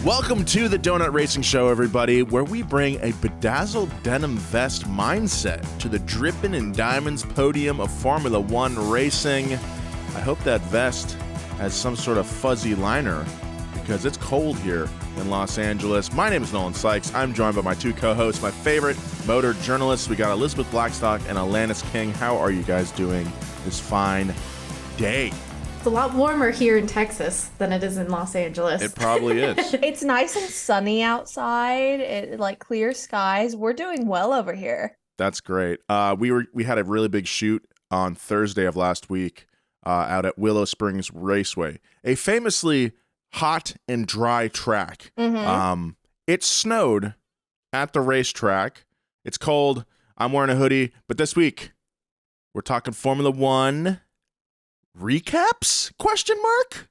Welcome to the Donut Racing Show, everybody, where we bring a bedazzled denim vest mindset to the dripping in diamonds podium of Formula One racing. I hope that vest has some sort of fuzzy liner because it's cold here in Los Angeles. My name is Nolan Sykes. I'm joined by my two co-hosts, my favorite motor journalists. We got Elizabeth Blackstock and Alanis King. How are you guys doing this fine day? It's a lot warmer here in Texas than it is in Los Angeles. It probably is. It's nice and sunny outside. It like clear skies. We're doing well over here. That's great. We had a really big shoot on Thursday of last week out at Willow Springs Raceway, a famously hot and dry track. It snowed at the racetrack. It's cold. I'm wearing a hoodie, but this week we're talking Formula One recaps? Question mark?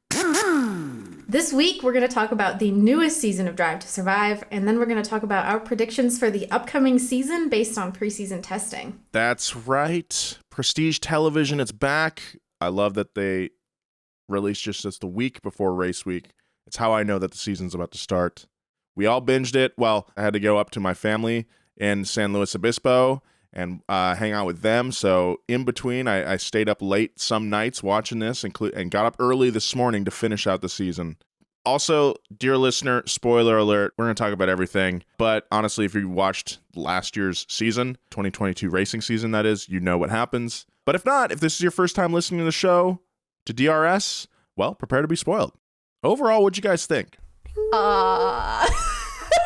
This week, we're going to talk about the newest season of Drive to Survive, and then we're going to talk about our predictions for the upcoming season based on preseason testing. That's right. Prestige Television, it's back. I love that they released just the week before race week. It's how I know that the season's about to start. We all binged it. Well, I had to go up to my family in San Luis Obispo and hang out with them. So in between, I stayed up late some nights watching this and got up early this morning to finish out the season. Also, dear listener, spoiler alert, we're going to talk about everything. But honestly, if you watched last year's season, 2022 racing season, that is, you know what happens. But if not, if this is your first time listening to the show, to DRS, well, prepare to be spoiled. Overall, what'd you guys think?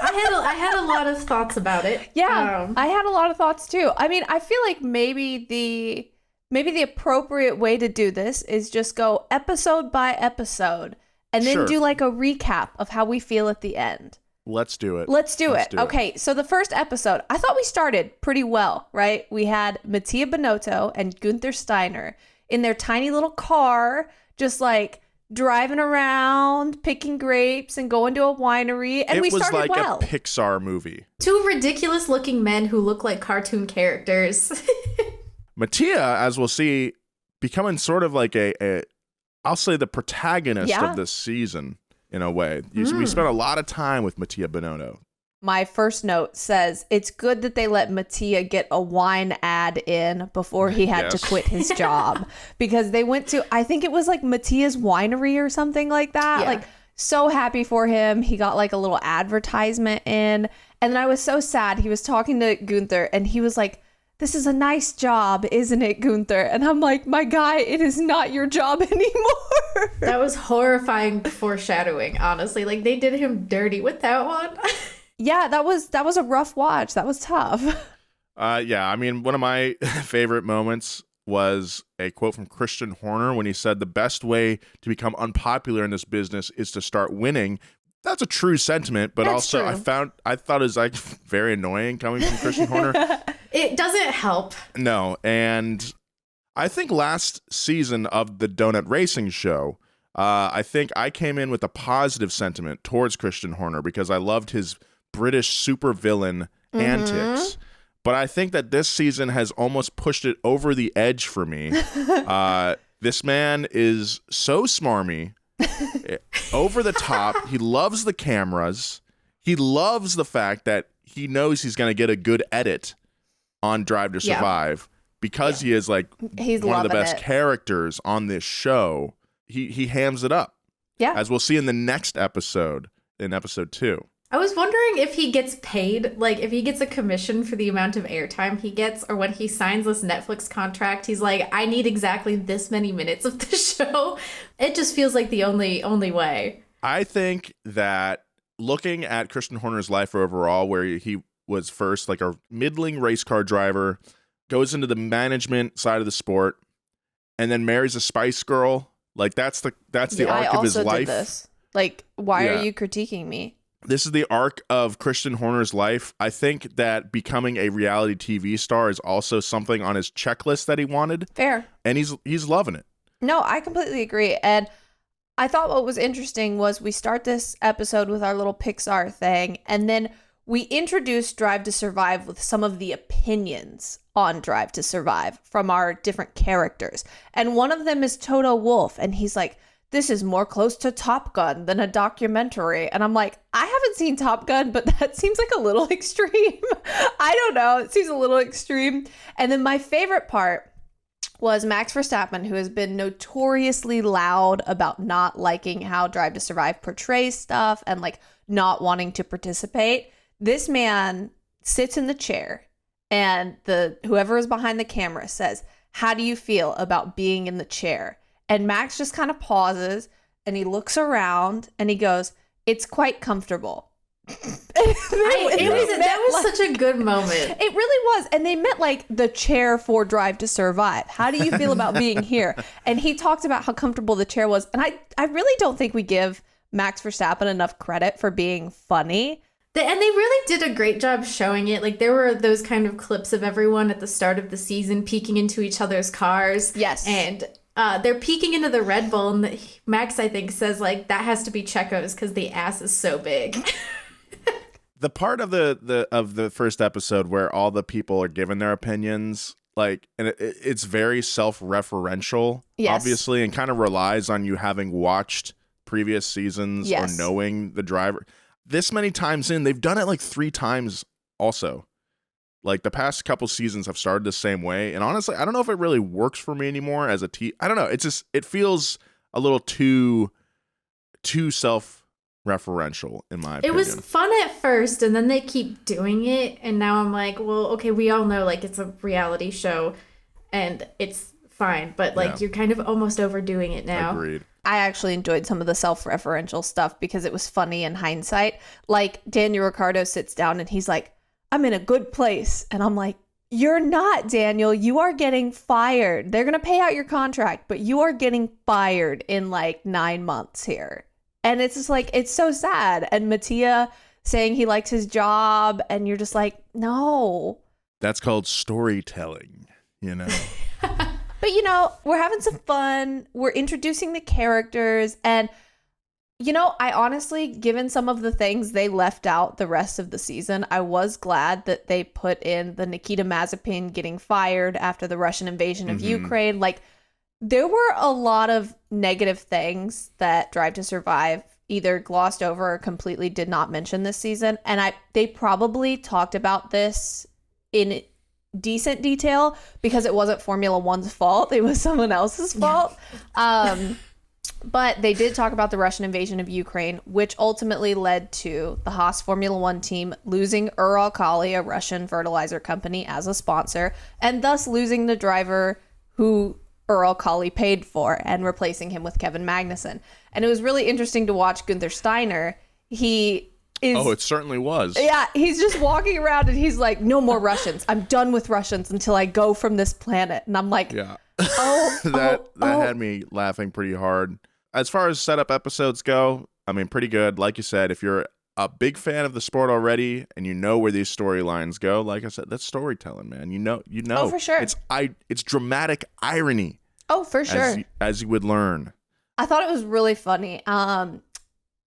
I had a lot of thoughts about it. Yeah, I had a lot of thoughts too. I mean, I feel like maybe the appropriate way to do this is just go episode by episode and then do like a recap of how we feel at the end. Let's do it. Let's do it. Okay, so the first episode, I thought we started pretty well, right? We had Mattia Binotto and Gunther Steiner in their tiny little car, just like driving around, picking grapes, and going to a winery, and we started well. It was like a Pixar movie. Two ridiculous-looking men who look like cartoon characters. Mattia, as we'll see, becoming sort of like I'll say the protagonist of this season, in a way. We spent a lot of time with Mattia Binotto. My first note says, it's good that they let Mattia get a wine ad in before he had to quit his job. Because they went to, I think it was like Mattia's Winery or something like that. Yeah. Like, so happy for him. He got like a little advertisement in. And then I was so sad. He was talking to Gunther and he was like, this is a nice job, isn't it, Gunther? And I'm like, my guy, it is not your job anymore. That was horrifying foreshadowing, honestly. Like, they did him dirty with that one. Yeah, that was a rough watch. That was tough. Yeah, I mean, one of my favorite moments was a quote from Christian Horner when he said, the best way to become unpopular in this business is to start winning. That's a true sentiment, but That's also true. I thought it was like very annoying coming from Christian Horner. It doesn't help. No, and I think last season of the Donut Racing Show, I think I came in with a positive sentiment towards Christian Horner because I loved his British supervillain antics. But I think that this season has almost pushed it over the edge for me. This man is so smarmy, over the top. He loves the cameras. He loves the fact that he knows he's going to get a good edit on Drive to Survive because he is like one of the best characters on this show. He hams it up. Yeah. As we'll see in the next episode, in episode 2. I was wondering if he gets paid, like if he gets a commission for the amount of airtime he gets, or when he signs this Netflix contract, he's like, I need exactly this many minutes of the show. It just feels like the only way. I think that looking at Christian Horner's life overall, where he was first like a middling race car driver, goes into the management side of the sport, and then marries a Spice Girl. Like that's the arc of his life. I also did this. Like, why are you critiquing me? This is the arc of Christian Horner's life. I think that becoming a reality TV star is also something on his checklist that he wanted. Fair. And he's loving it. No, I completely agree. And I thought what was interesting was we start this episode with our little Pixar thing, and then we introduce Drive to Survive with some of the opinions on Drive to Survive from our different characters. And one of them is Toto Wolff, and he's like, this is more close to Top Gun than a documentary. And I'm like, I haven't seen Top Gun, but that seems like a little extreme. I don't know. It seems a little extreme. And then my favorite part was Max Verstappen, who has been notoriously loud about not liking how Drive to Survive portrays stuff and like not wanting to participate. This man sits in the chair and whoever is behind the camera says, "How do you feel about being in the chair?" And Max just kind of pauses and he looks around and he goes, "It's quite comfortable." That was such a good moment. It really was. And they meant like the chair for Drive to Survive. How do you feel about being here? And he talked about how comfortable the chair was. And I really don't think we give Max Verstappen enough credit for being funny. And they really did a great job showing it. Like, there were those kind of clips of everyone at the start of the season peeking into each other's cars. Yes. And they're peeking into the Red Bull. And Max, I think, says, like, that has to be Checo's because the ass is so big. The part of the first episode where all the people are giving their opinions, like, and it's very self-referential, yes, obviously, and kind of relies on you having watched previous seasons, yes, or knowing the driver. This many times in, they've done it like 3 times also. Like, the past couple seasons have started the same way. And honestly, I don't know if it really works for me anymore as a I don't know. It's just, it feels a little too self-referential, in my opinion. It was fun at first, and then they keep doing it. And now I'm like, well, okay, we all know, like, it's a reality show, and it's fine. But, like, you're kind of almost overdoing it now. Agreed. I actually enjoyed some of the self-referential stuff because it was funny in hindsight. Like, Daniel Ricciardo sits down and he's like, "I'm in a good place." And I'm like, "You're not, Daniel. You are getting fired. They're going to pay out your contract, but you are getting fired in like 9 months here." And it's just like, it's so sad. And Mattia saying he likes his job, and you're just like, no. That's called storytelling, you know? But, you know, we're having some fun. We're introducing the characters. And, you know, I honestly, given some of the things they left out the rest of the season, I was glad that they put in the Nikita Mazepin getting fired after the Russian invasion of Ukraine. Like, there were a lot of negative things that Drive to Survive either glossed over or completely did not mention this season. And they probably talked about this in decent detail because it wasn't Formula One's fault. It was someone else's fault. But they did talk about the Russian invasion of Ukraine, which ultimately led to the Haas Formula One team losing Uralkali, a Russian fertilizer company, as a sponsor, and thus losing the driver who Uralkali paid for and replacing him with Kevin Magnussen. And it was really interesting to watch Gunther Steiner. It certainly was. Yeah, he's just walking around and he's like, "No more Russians. I'm done with Russians until I go from this planet." And I'm like, yeah. that had me laughing pretty hard. As far as setup episodes go, I mean, pretty good. Like you said, if you're a big fan of the sport already and you know where these storylines go, like I said, that's storytelling, man. You know. Oh, for sure. It's dramatic irony. Oh, for sure. As you would learn. I thought it was really funny.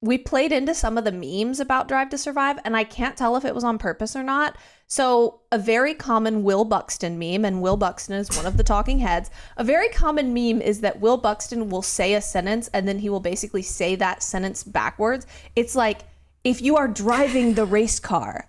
We played into some of the memes about Drive to Survive, and I can't tell if it was on purpose or not. So a very common Will Buxton meme, and Will Buxton is one of the talking heads. A very common meme is that Will Buxton will say a sentence, and then he will basically say that sentence backwards. It's like, if you are driving the race car,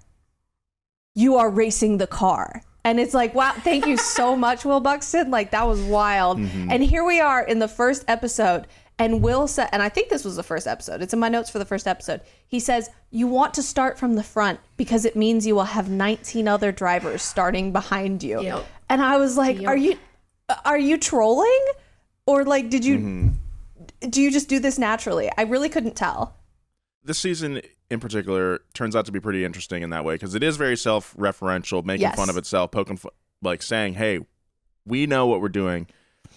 you are racing the car. And it's like, wow, thank you so much, Will Buxton. Like, that was wild. Mm-hmm. And here we are in the first episode. And Will said, and I think this was the first episode. It's in my notes for the first episode. He says, "You want to start from the front because it means you will have 19 other drivers starting behind you." Yep. And I was like, yep. Are you trolling? Or like, do you just do this naturally? I really couldn't tell. This season in particular turns out to be pretty interesting in that way because it is very self-referential, making fun of itself, like saying, "Hey, we know what we're doing,"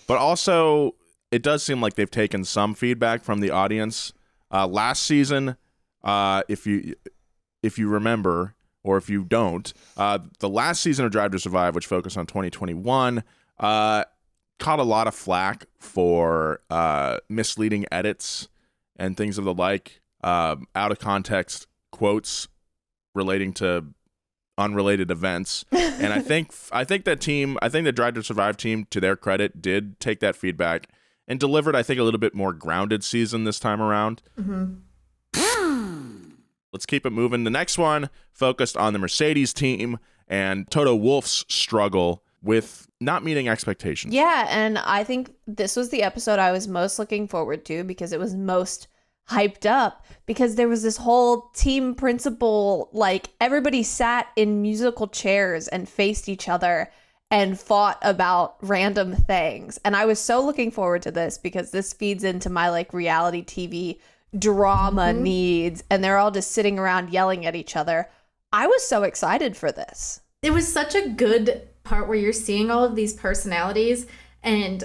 but also it does seem like they've taken some feedback from the audience. Last season, if you remember, or if you don't, the last season of Drive to Survive, which focused on 2021, caught a lot of flack for misleading edits and things of the like, out of context quotes relating to unrelated events. And I think the Drive to Survive team, to their credit, did take that feedback and delivered, I think, a little bit more grounded season this time around. Let's keep it moving. The next one focused on the Mercedes team and Toto Wolff's struggle with not meeting expectations. Yeah, and I think this was the episode I was most looking forward to because it was most hyped up, because there was this whole team principle, like everybody sat in musical chairs and faced each other and fought about random things. And I was so looking forward to this because this feeds into my like reality TV drama needs, and they're all just sitting around yelling at each other. I was so excited for this. It was such a good part where you're seeing all of these personalities, and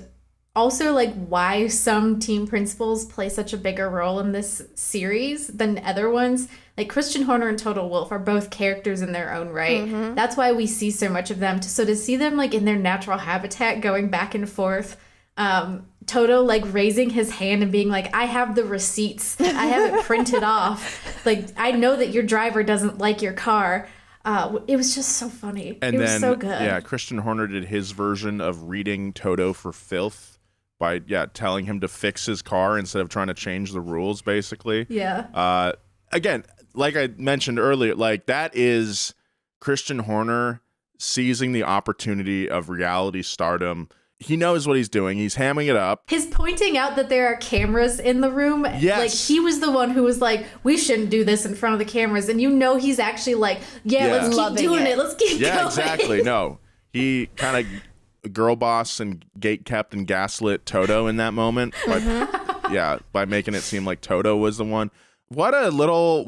also like why some team principals play such a bigger role in this series than other ones. Like Christian Horner and Toto Wolff are both characters in their own right. That's why we see so much of them. So to see them like in their natural habitat going back and forth, Toto like raising his hand and being like, I have the receipts, I have it printed off, like I know that your driver doesn't like your car. It was just so funny. And it then, was so good. Yeah, Christian Horner did his version of reading Toto for filth by telling him to fix his car instead of trying to change the rules, basically. Yeah. Again, like I mentioned earlier, like that is Christian Horner seizing the opportunity of reality stardom. He knows what he's doing. He's hamming it up. His pointing out that there are cameras in the room. Yes. Like he was the one who was like, we shouldn't do this in front of the cameras. And you know he's actually like, let's keep doing it. Let's keep going. Yeah, exactly. No. He kind of girl boss and gate kept and gaslit Toto in that moment. But by making it seem like Toto was the one. What a little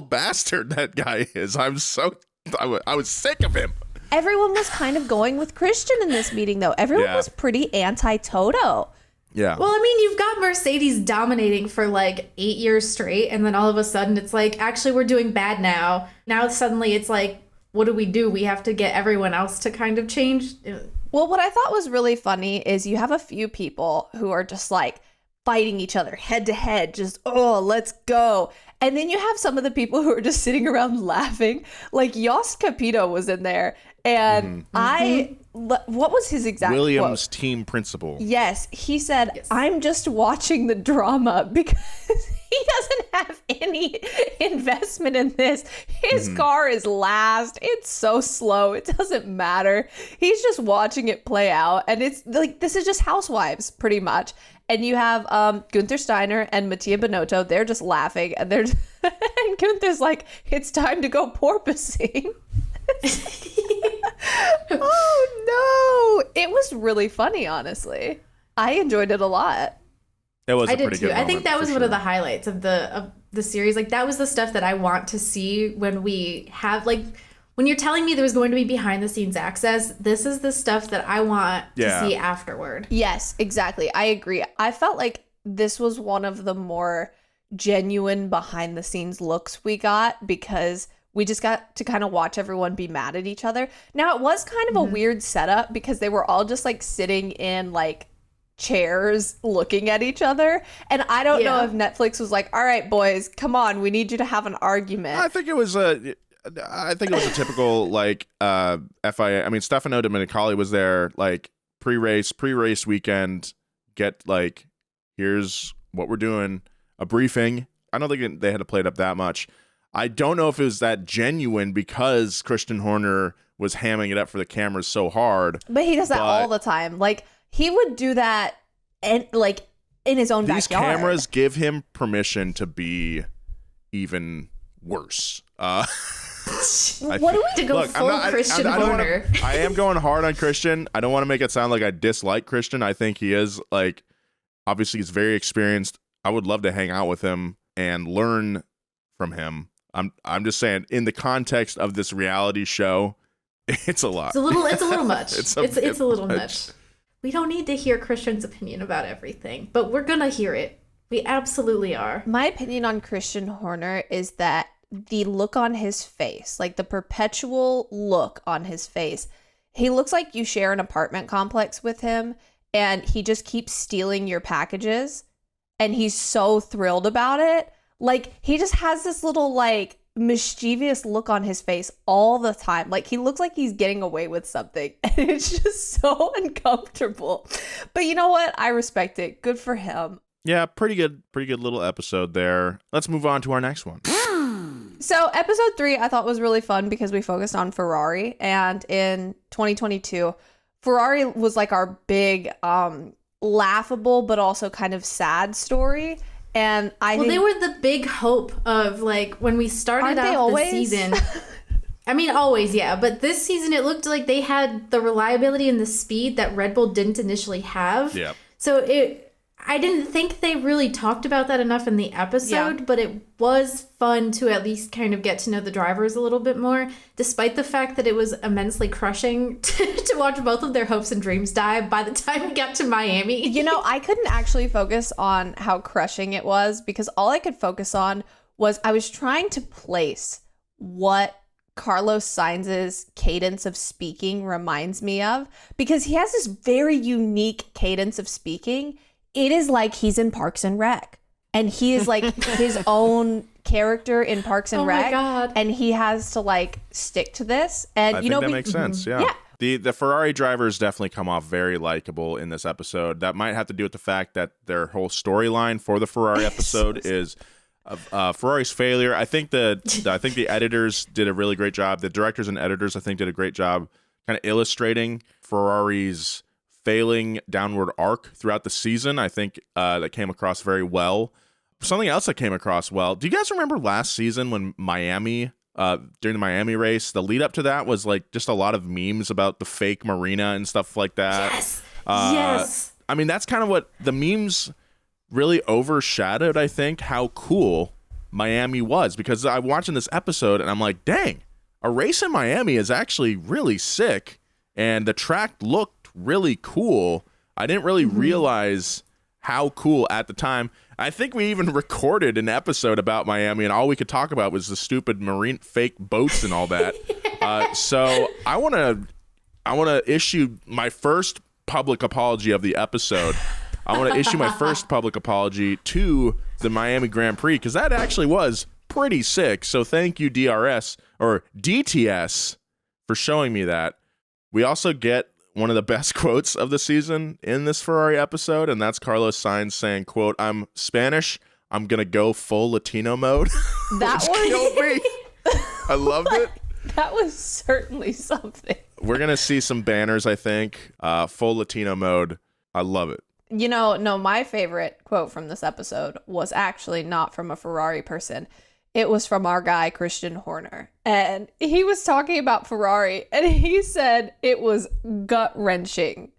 bastard that guy is. I was sick of him. Everyone was kind of going with Christian in this meeting, though. Everyone was pretty anti-Toto. Yeah. Well, I mean, you've got Mercedes dominating for like 8 years straight, and then all of a sudden it's like, actually, we're doing bad now. Now suddenly it's like, what do? We have to get everyone else to kind of change. Well, what I thought was really funny is you have a few people who are just like fighting each other head to head, just, let's go. And then you have some of the people who are just sitting around laughing. Like Yost Capito was in there. And what was his exact Williams' quote? team principal. Yes. He said, I'm just watching the drama because he doesn't have any investment in this. His car is last. It's so slow. It doesn't matter. He's just watching it play out. And it's like, this is just Housewives pretty much. And you have Gunther Steiner and Mattia Binotto. They're just laughing. And and Gunther's like, it's time to go porpoising. Oh, no. It was really funny, honestly. I enjoyed it a lot. It was I a did pretty too. good I think that was for one sure. of the highlights of the series. Like that was the stuff that I want to see when we have like when you're telling me there was going to be behind the scenes access. This is the stuff that I want to see afterward. Yes, exactly. I agree. I felt like this was one of the more genuine behind the scenes looks we got because we just got to kind of watch everyone be mad at each other. Now, it was kind of a weird setup because they were all just like sitting in like chairs looking at each other. And I don't know if Netflix was like, all right, boys, come on, we need you to have an argument. I think it was a typical like FIA. I mean, Stefano Domenicali was there like pre-race weekend. Get like, here's what we're doing, a briefing. I don't think they had to play it up that much. I don't know if it was that genuine because Christian Horner was hamming it up for the cameras so hard. But he does that all the time. Like he would do that and like in his own These backyard. cameras give him permission to be even worse. What do we to go full Christian Horner? I am going hard on Christian. I don't want to make it sound like I dislike Christian. I think he is like, obviously he's very experienced. I would love to hang out with him and learn from him. I'm just saying, in the context of this reality show, it's a lot. It's a little much. It's a little much. We don't need to hear Christian's opinion about everything, but we're gonna hear it. We absolutely are. My opinion on Christian Horner is that the look on his face, like the perpetual look on his face, he looks like you share an apartment complex with him and he just keeps stealing your packages and he's so thrilled about it. Like he just has this little like mischievous look on his face all the time. Like, he looks like he's getting away with something, and it's just so uncomfortable. But you know what? I respect it. Good for him. Yeah, pretty good little episode there. Let's move on to our next one. So episode 3 I thought was really fun because we focused on Ferrari, and in 2022 Ferrari was like our big laughable but also kind of sad story. And I think they were the big hope of, like, when we started out the season. I mean, always, yeah. But this season, it looked like they had the reliability and the speed that Red Bull didn't initially have. Yeah. So I didn't think they really talked about that enough in the episode, but it was fun to at least kind of get to know the drivers a little bit more, despite the fact that it was immensely crushing to watch both of their hopes and dreams die by the time we got to Miami. You know, I couldn't actually focus on how crushing it was because all I could focus on was I was trying to place what Carlos Sainz's cadence of speaking reminds me of, because he has this very unique cadence of speaking. It is like he's in Parks and Rec, and he is like his own character in Parks and Rec. My God. And he has to like stick to this. And I think that makes sense. Yeah. Yeah. The Ferrari drivers definitely come off very likable in this episode. That might have to do with the fact that their whole storyline for the Ferrari episode is Ferrari's failure. I think the editors did a really great job. The directors and editors, I think, did a great job kind of illustrating Ferrari's failing downward arc throughout the season. I think that came across very well. Something else that came across well. Do you guys remember last season when Miami, during the Miami race, the lead up to that was like just a lot of memes about the fake marina and stuff like that? Yes. Yes. I mean, that's kind of what the memes really overshadowed, I think, how cool Miami was, because I'm watching this episode and I'm like, dang, a race in Miami is actually really sick. And the track looked really cool. I didn't really realize how cool at the time. I think we even recorded an episode about Miami, and all we could talk about was the stupid marine fake boats and all that. So I want to issue my first public apology of the episode. I want to issue my first public apology to the Miami Grand Prix, because that actually was pretty sick. So thank you, DRS or DTS, for showing me that. We also get one of the best quotes of the season in this Ferrari episode, and that's Carlos Sainz saying, quote, "I'm Spanish, I'm going to go full Latino mode." That killed me. I loved it. That was certainly something. We're going to see some banners, I think. Full Latino mode. I love it. You know, no, my favorite quote from this episode was actually not from a Ferrari person. It was from our guy, Christian Horner. And he was talking about Ferrari, and he said it was gut-wrenching.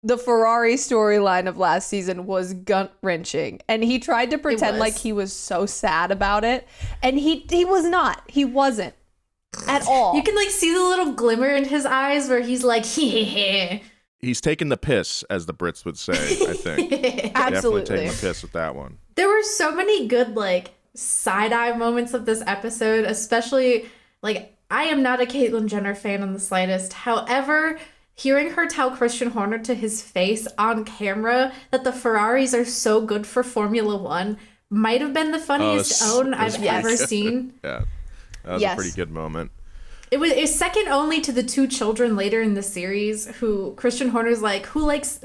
The Ferrari storyline of last season was gut-wrenching. And he tried to pretend like he was so sad about it. And he was not. He wasn't. At all. You can like see the little glimmer in his eyes where he's like, hee. He's taking the piss, as the Brits would say, I think. Absolutely. Definitely taking the piss with that one. There were so many good like side-eye moments of this episode, especially like I am not a Caitlyn Jenner fan in the slightest. However, hearing her tell Christian Horner to his face on camera that the Ferraris are so good for Formula One might have been the funniest I've ever seen. Yeah, that was a pretty good moment. It was second only to the two children later in the series who Christian Horner's like, who's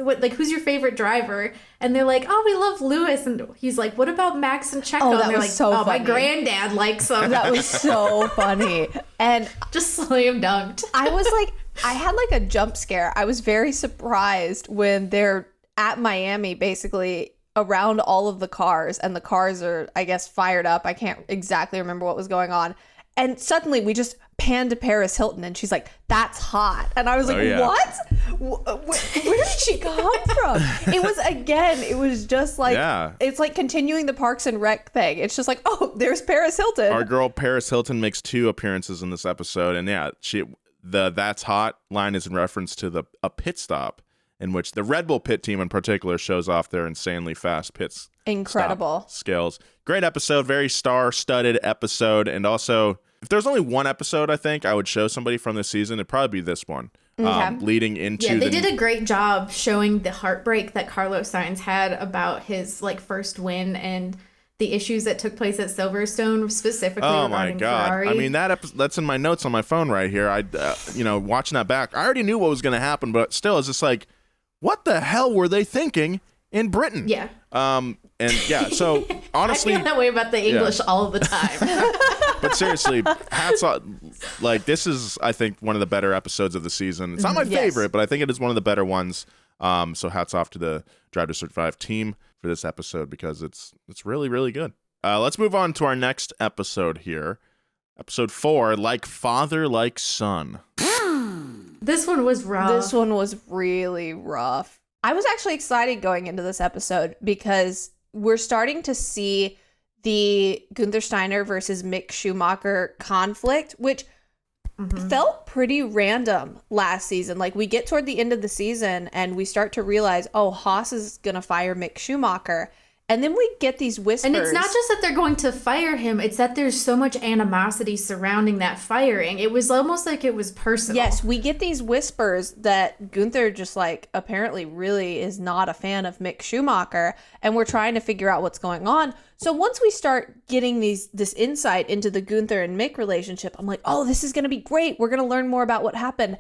your favorite driver? And they're like, oh, we love Lewis. And he's like, what about Max and Checo? Oh, that and they're was like, so oh, funny. my granddad likes them. That was so funny. And just slam dunked. I was like, I had like a jump scare. I was very surprised when they're at Miami, basically around all of the cars, and the cars are, I guess, fired up. I can't exactly remember what was going on. And suddenly we just panned to Paris Hilton, and she's like, that's hot. And I was like, what? Where did she come from? It was just like, it's like continuing the Parks and Rec thing. It's just like, oh, there's Paris Hilton. Our girl Paris Hilton makes 2 appearances in this episode. And yeah, the "that's hot" line is in reference to a pit stop in which the Red Bull pit team in particular shows off their insanely fast pits. Incredible skills. Great episode, very star-studded episode. And also, if there's only one episode I think I would show somebody from this season, it'd probably be this one. Okay. Leading into they did a great job showing the heartbreak that Carlos Sainz had about his like first win, and the issues that took place at Silverstone, specifically regarding Ferrari. I mean, that's in my notes on my phone right here. Watching that back, I already knew what was going to happen, but still, it's just like, what the hell were they thinking in Britain? Yeah. So honestly, I feel that way about the English all the time. But seriously, hats off. Like, this is, I think, one of the better episodes of the season. It's not my favorite, but I think it is one of the better ones. So hats off to the Drive to Survive team for this episode, because it's really, really good. Let's move on to our next episode here. Episode 4, Like Father, Like Son. This one was rough. This one was really rough. I was actually excited going into this episode because we're starting to see the Gunther Steiner versus Mick Schumacher conflict, which felt pretty random last season. Like, we get toward the end of the season and we start to realize, oh, Haas is going to fire Mick Schumacher. And then we get these whispers. And it's not just that they're going to fire him, it's that there's so much animosity surrounding that firing. It was almost like it was personal. Yes, we get these whispers that Gunther just, like, apparently really is not a fan of Mick Schumacher, and we're trying to figure out what's going on. So once we start getting this insight into the Gunther and Mick relationship, I'm like, oh, this is going to be great. We're going to learn more about what happened.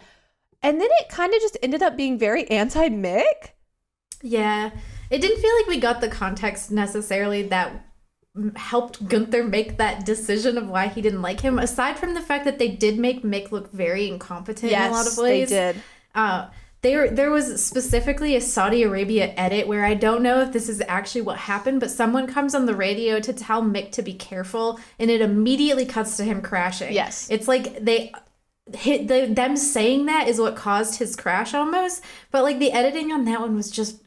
And then it kind of just ended up being very anti-Mick. Yeah. It didn't feel like we got the context necessarily that helped Gunther make that decision of why he didn't like him, aside from the fact that they did make Mick look very incompetent in a lot of ways. Yes, they did. There was specifically a Saudi Arabia edit where I don't know if this is actually what happened, but someone comes on the radio to tell Mick to be careful, and it immediately cuts to him crashing. Yes. It's like them saying that is what caused his crash almost, but like the editing on that one was just...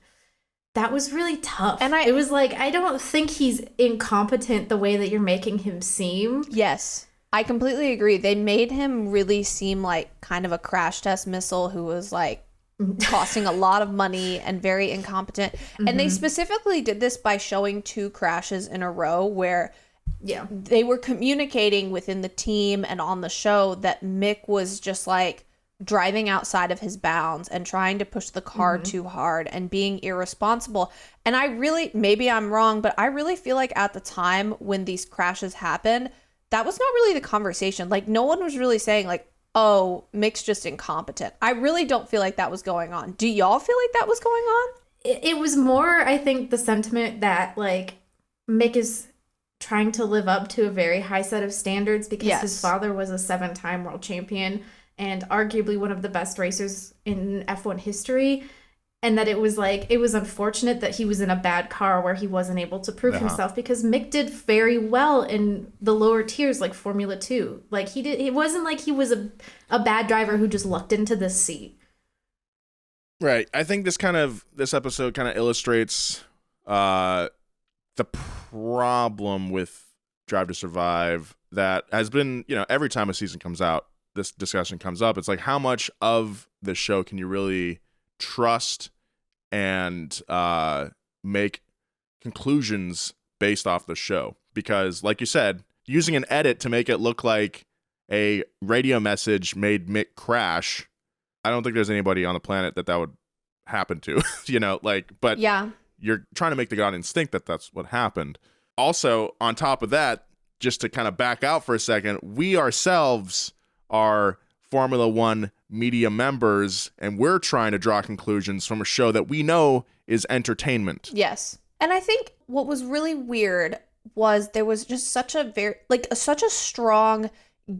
That was really tough. And it was like, I don't think he's incompetent the way that you're making him seem. Yes, I completely agree. They made him really seem like kind of a crash test missile who was like costing a lot of money and very incompetent. And they specifically did this by showing 2 crashes in a row where they were communicating within the team and on the show that Mick was just like driving outside of his bounds and trying to push the car too hard and being irresponsible. And I really, maybe I'm wrong, but I really feel like at the time when these crashes happened, that was not really the conversation. Like, no one was really saying like, oh, Mick's just incompetent. I really don't feel like that was going on. Do y'all feel like that was going on? It was more, I think, the sentiment that like Mick is trying to live up to a very high set of standards because his father was a 7-time world champion and arguably one of the best racers in F1 history. And that it was unfortunate that he was in a bad car where he wasn't able to prove himself, because Mick did very well in the lower tiers like Formula 2. Like it wasn't like he was a bad driver who just lucked into this seat. Right. I think this episode kind of illustrates the problem with Drive to Survive that has been, every time a season comes out, this discussion comes up. It's like, how much of the show can you really trust and make conclusions based off the show? Because like you said, using an edit to make it look like a radio message made Mick crash, I don't think there's anybody on the planet that would happen to, but you're trying to make the audience think that that's what happened. Also, on top of that, just to kind of back out for a second, we ourselves are Formula One media members, and we're trying to draw conclusions from a show that we know is entertainment. Yes. And I think what was really weird was there was just such a strong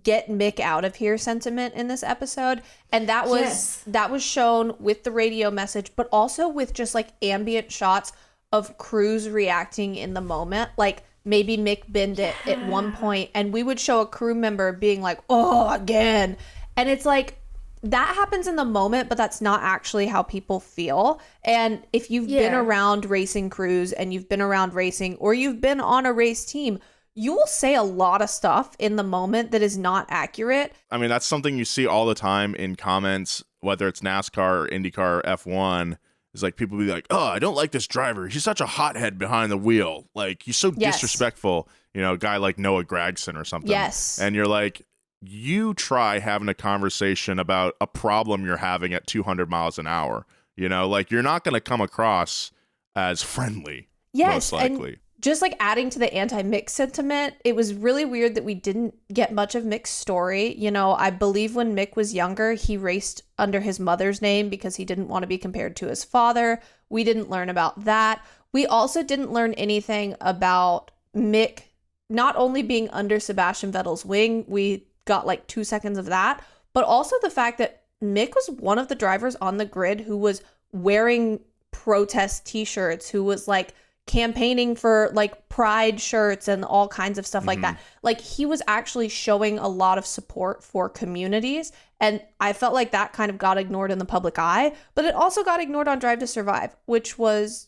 get Mick out of here sentiment in this episode. And that was shown with the radio message, but also with just like ambient shots of crews reacting in the moment. Like, maybe Mick binned it at one point, and we would show a crew member being like, oh, again. And it's like, that happens in the moment, but that's not actually how people feel. And if you've been around racing crews and you've been around racing, or you've been on a race team, you will say a lot of stuff in the moment that is not accurate. I mean, that's something you see all the time in comments, whether it's NASCAR or IndyCar or F1. It's like people be like, oh, I don't like this driver. He's such a hothead behind the wheel. Like, he's so disrespectful. A guy like Noah Gragson or something. Yes. And you're like, you try having a conversation about a problem you're having at 200 miles an hour. Like, you're not going to come across as friendly, most likely. just like adding to the anti-Mick sentiment, it was really weird that we didn't get much of Mick's story. You know, I believe when Mick was younger, he raced under his mother's name because he didn't want to be compared to his father. We didn't learn about that. We also didn't learn anything about Mick not only being under Sebastian Vettel's wing, we got like 2 seconds of that, but also the fact that Mick was one of the drivers on the grid who was wearing protest t-shirts, who was like campaigning for like pride shirts and all kinds of stuff like that. Like he was actually showing a lot of support for communities. And I felt like that kind of got ignored in the public eye, but it also got ignored on Drive to Survive, which was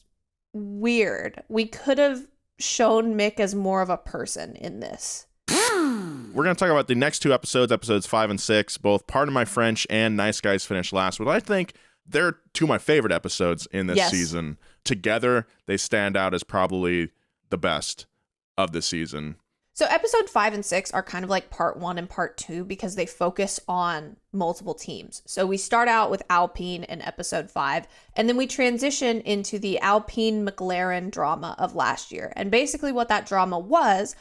weird. We could have shown Mick as more of a person in this. We're going to talk about the next 2 episodes, episodes 5 and 6, both Pardon My French and Nice Guys Finish Last, but I think they're 2 of my favorite episodes in this season. Together, they stand out as probably the best of the season. So episode 5 and 6 are kind of like part 1 and part 2 because they focus on multiple teams. So we start out with Alpine in episode 5, and then we transition into the Alpine McLaren drama of last year. And basically what that drama was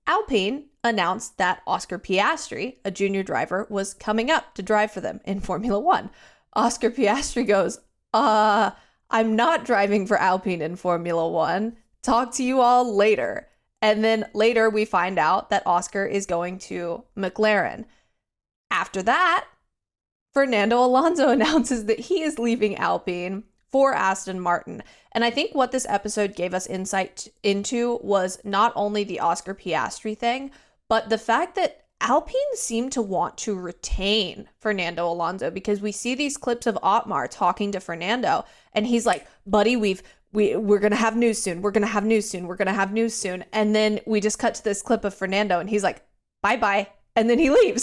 Alpine announced that Oscar Piastri, a junior driver, was coming up to drive for them in Formula One. Oscar Piastri goes, I'm not driving for Alpine in Formula One. Talk to you all later. And then later we find out that Oscar is going to McLaren. After that, Fernando Alonso announces that he is leaving Alpine for Aston Martin. And I think what this episode gave us insight into was not only the Oscar Piastri thing, but the fact that Alpine seemed to want to retain Fernando Alonso, because we see these clips of Otmar talking to Fernando and he's like, buddy, we're going to have news soon. We're going to have news soon. We're going to have news soon. And then we just cut to this clip of Fernando and he's like, bye-bye. And then he leaves.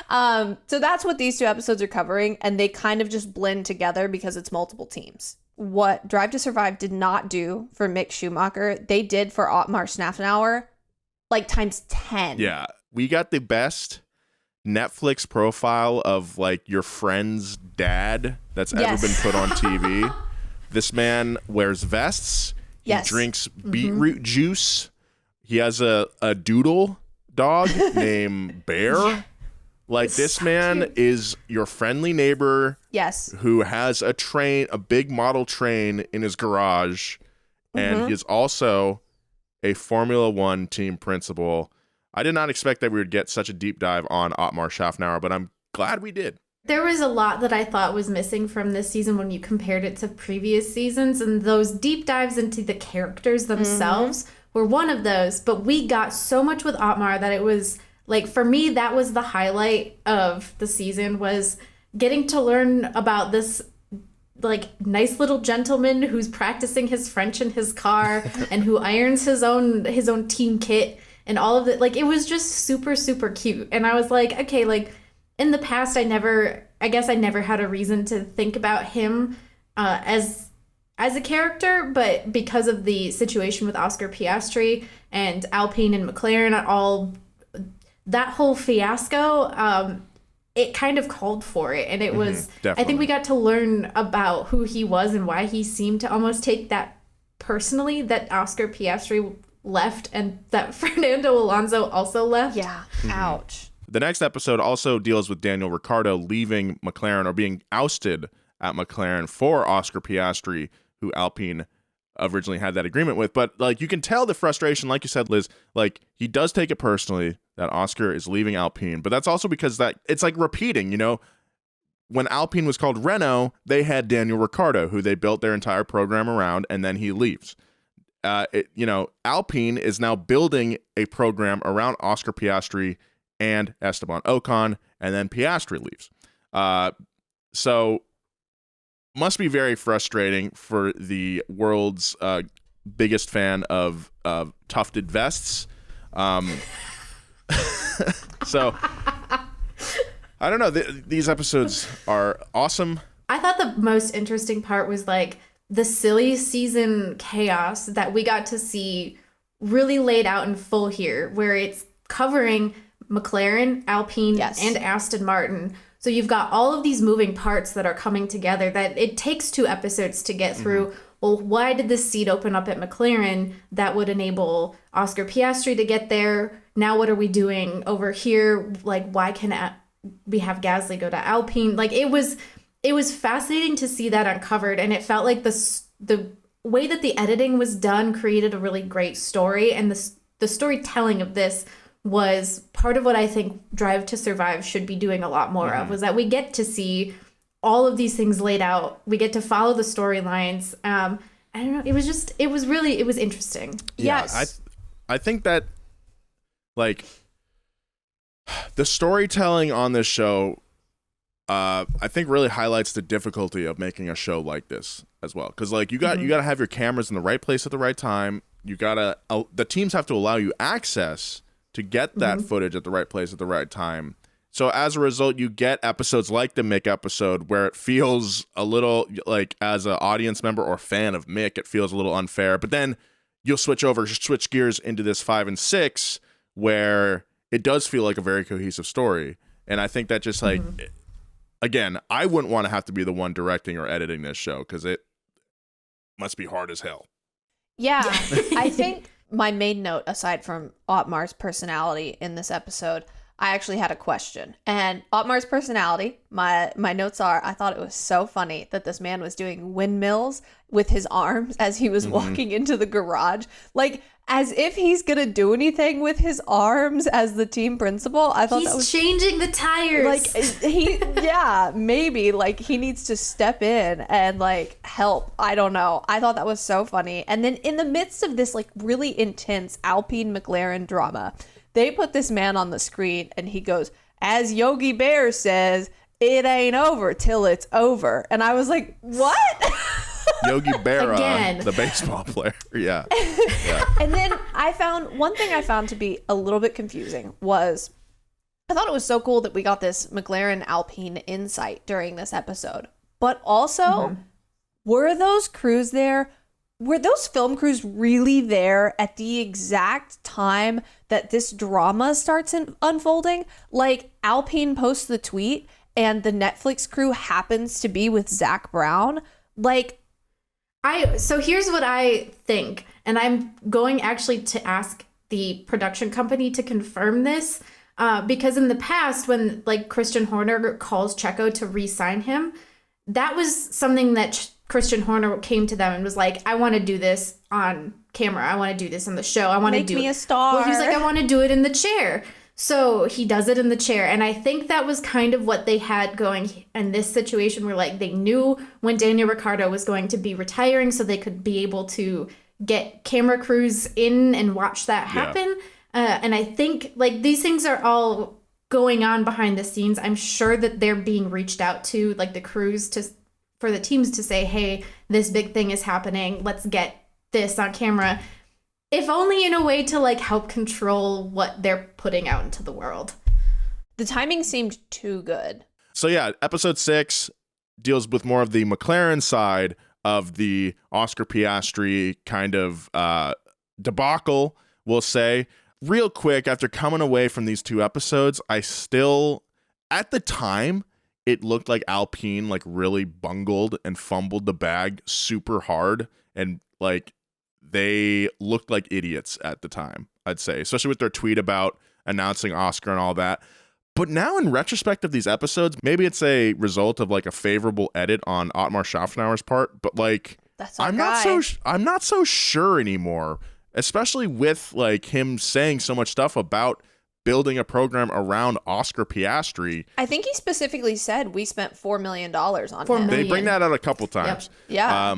So that's what these 2 episodes are covering. And they kind of just blend together because it's multiple teams. What Drive to Survive did not do for Mick Schumacher, they did for Otmar Snafnauer, like times 10. Yeah. We got the best Netflix profile of like your friend's dad that's ever been put on TV. This man wears vests. He drinks beetroot juice. He has a doodle dog named Bear. Like this man is your friendly neighbor. Yes. Who has a big model train in his garage, and he is also a Formula One team principal. I did not expect that we would get such a deep dive on Otmar Schaffnauer, but I'm glad we did. There was a lot that I thought was missing from this season when you compared it to previous seasons, and those deep dives into the characters themselves were one of those. But we got so much with Otmar that it was, like, for me, that was the highlight of the season, was getting to learn about this, like, nice little gentleman who's practicing his French in his car and who irons his own team kit and all of it. Like, it was just super, super cute. And I was like, okay, like, in the past, I guess I never had a reason to think about him as a character, but because of the situation with Oscar Piastri and Alpine and McLaren, that whole fiasco, it kind of called for it. And it was, I think we got to learn about who he was and why he seemed to almost take that personally, that Oscar Piastri left and that Fernando Alonso also left. Yeah. Ouch. The next episode also deals with Daniel Ricciardo leaving McLaren, or being ousted at McLaren for Oscar Piastri, who Alpine originally had that agreement with. But like, you can tell the frustration, like you said, Liz, like he does take it personally that Oscar is leaving Alpine, but that's also because that it's like repeating, you know, when Alpine was called Renault, they had Daniel Ricciardo, who they built their entire program around, and then he leaves. Alpine is now building a program around Oscar Piastri and Esteban Ocon, and then Piastri leaves. So must be very frustrating for the world's biggest fan of tufted vests. So I don't know. These episodes are awesome. I thought the most interesting part was like the silly season chaos that we got to see really laid out in full here, where it's covering McLaren, Alpine, and Aston Martin. So you've got all of these moving parts that are coming together that it takes 2 episodes to get through. well, why did this seat open up at McLaren that would enable Oscar Piastri to get there? Now what are we doing over here? Like, why can we have Gasly go to Alpine? Like, it was fascinating to see that uncovered, and it felt like the way that the editing was done created a really great story, and the storytelling of this was part of what I think Drive to Survive should be doing a lot more of, was that we get to see all of these things laid out. We get to follow the storylines. I don't know. It was interesting. Yes. I think that, like, the storytelling on this show, I think really highlights the difficulty of making a show like this as well. Because, like, you got to have your cameras in the right place at the right time. You gotta, the teams have to allow you access to get that footage at the right place at the right time. So as a result, you get episodes like the Mick episode where it feels a little like, as an audience member or fan of Mick, it feels a little unfair. But then you'll switch gears into this 5 and 6 where it does feel like a very cohesive story. And I think that just like, again, I wouldn't want to have to be the one directing or editing this show because it must be hard as hell. Yeah, I think my main note, aside from Otmar's personality in this episode, I actually had a question. And Otmar's personality, my notes are, I thought it was so funny that this man was doing windmills with his arms as he was walking into the garage. Like, as if he's going to do anything with his arms as the team principal. I thought that was changing the tires. Like, maybe. Like, he needs to step in and, like, help. I don't know. I thought that was so funny. And then in the midst of this, like, really intense Alpine McLaren drama, they put this man on the screen and he goes, as Yogi Bear says, it ain't over till it's over. And I was like, what? Yogi Berra, Again. the baseball player. Yeah. And then one thing I found to be a little bit confusing was, I thought it was so cool that we got this McLaren Alpine insight during this episode. But also, were those crews there? Were those film crews really there at the exact time that this drama starts unfolding? Like, Alpine posts the tweet and the Netflix crew happens to be with Zach Brown. Like, So here's what I think, and I'm going actually to ask the production company to confirm this, because in the past, when like Christian Horner calls Checo to re-sign him, that was something that Christian Horner came to them and was like, I want to do this on camera. I want to do this on the show. I want to do Make me a star. Well, he was like, I want to do it in the chair. So he does it in the chair. And I think that was kind of what they had going in this situation where, like, they knew when Daniel Ricciardo was going to be retiring so they could be able to get camera crews in and watch that happen. And I think, like, these things are all going on behind the scenes. I'm sure that they're being reached out to, like, the crews for the teams to say, hey, this big thing is happening. Let's get this on camera. If only in a way to, like, help control what they're putting out into the world. the timing seemed too good. So yeah, episode 6 deals with more of the McLaren side of the Oscar Piastri kind of debacle, we'll say. Real quick, after coming away from these 2 episodes, I still, at the time, it looked like Alpine like really bungled and fumbled the bag super hard, and like they looked like idiots at the time, I'd say, especially with their tweet about announcing Oscar and all that. But now in retrospect of these episodes, maybe it's a result of like a favorable edit on Otmar Schaffenauer's part, but like I'm not so sure anymore, especially with like him saying so much stuff about building a program around Oscar Piastri. I think he specifically said we spent $4 million on him. They bring that out a couple times. Yep. Yeah.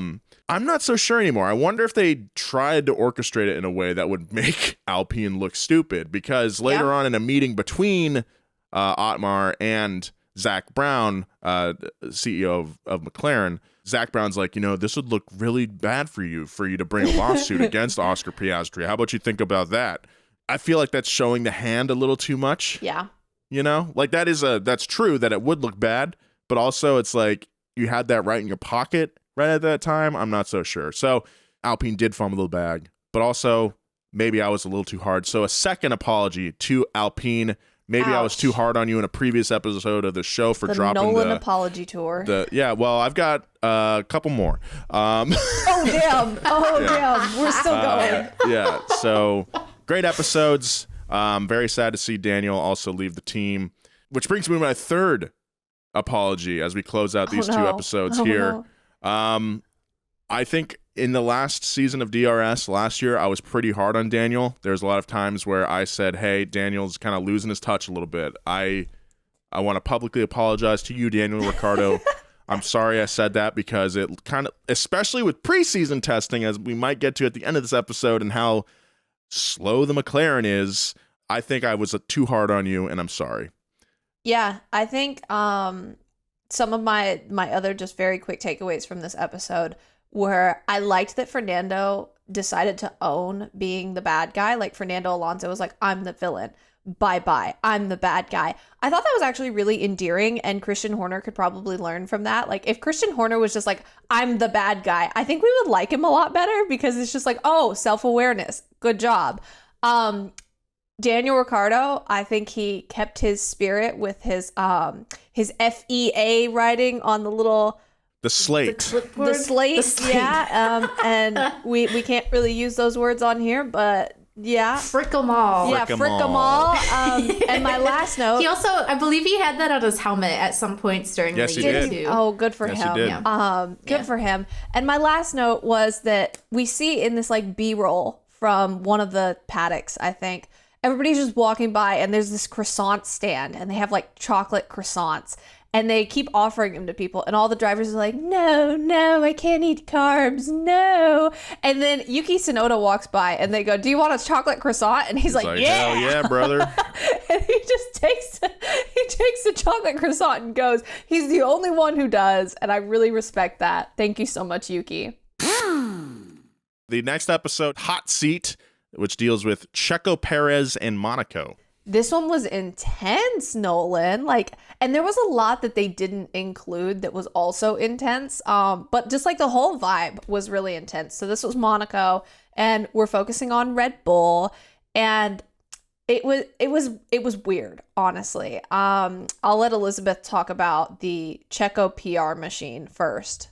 I'm not so sure anymore. I wonder if they tried to orchestrate it in a way that would make Alpine look stupid, because later on in a meeting between Otmar and Zach Brown, CEO of McLaren, Zach Brown's like, this would look really bad for you to bring a lawsuit against Oscar Piastri. How about you think about that? I feel like that's showing the hand a little too much. Yeah. Like that's true that it would look bad, but also it's like you had that right in your pocket right at that time. I'm not so sure. So Alpine did fumble the bag, but also maybe I was a little too hard. So a second apology to Alpine. maybe I was Ouch. too hard on you in a previous episode of the show for The dropping Nolan apology tour. well, I've got a couple more. Oh, damn. Damn. We're still going. Yeah, so great episodes. Very sad to see Daniel also leave the team, which brings me to my third apology as we close out these 2 episodes here. No. I think in the last season of DRS last year, I was pretty hard on Daniel. There's a lot of times where I said, hey, Daniel's kind of losing his touch a little bit. I want to publicly apologize to you, Daniel Ricciardo. I'm sorry I said that because it kind of, especially with preseason testing, as we might get to at the end of this episode and how slow the McLaren is, I think I was too hard on you, and I'm sorry. Yeah, I think some of my other just very quick takeaways from this episode were I liked that Fernando decided to own being the bad guy. Like Fernando Alonso was like, I'm the villain. Bye-bye. I'm the bad guy. I thought that was actually really endearing, and Christian Horner could probably learn from that. Like if Christian Horner was just like, I'm the bad guy, I think we would like him a lot better because it's just like, oh, self-awareness. Good job. Daniel Ricciardo, I think he kept his spirit with his FEA writing on the little... The slate. The slate, yeah. And we can't really use those words on here, but yeah. Frick 'em all. Yeah, frick 'em all. And my last note. He also, I believe he had that on his helmet at some points during Yes, the he year did. too. Oh, good for Yes, him. he did. Yeah. Good for him. And my last note was that we see in this like B-roll from one of the paddocks, I think, everybody's just walking by and there's this croissant stand and they have like chocolate croissants. And they keep offering them to people. And all the drivers are like, no, I can't eat carbs. No. And then Yuki Tsunoda walks by and they go, do you want a chocolate croissant? And he's like, yeah. Hell yeah, brother. And he just takes the chocolate croissant and goes. He's the only one who does. And I really respect that. Thank you so much, Yuki. The next episode, Hot Seat, which deals with Checo Perez and Monaco. This one was intense, Nolan. And there was a lot that they didn't include that was also intense. But just like the whole vibe was really intense. So this was Monaco, and we're focusing on Red Bull, and it was weird, honestly. I'll let Elizabeth talk about the Checo PR machine first.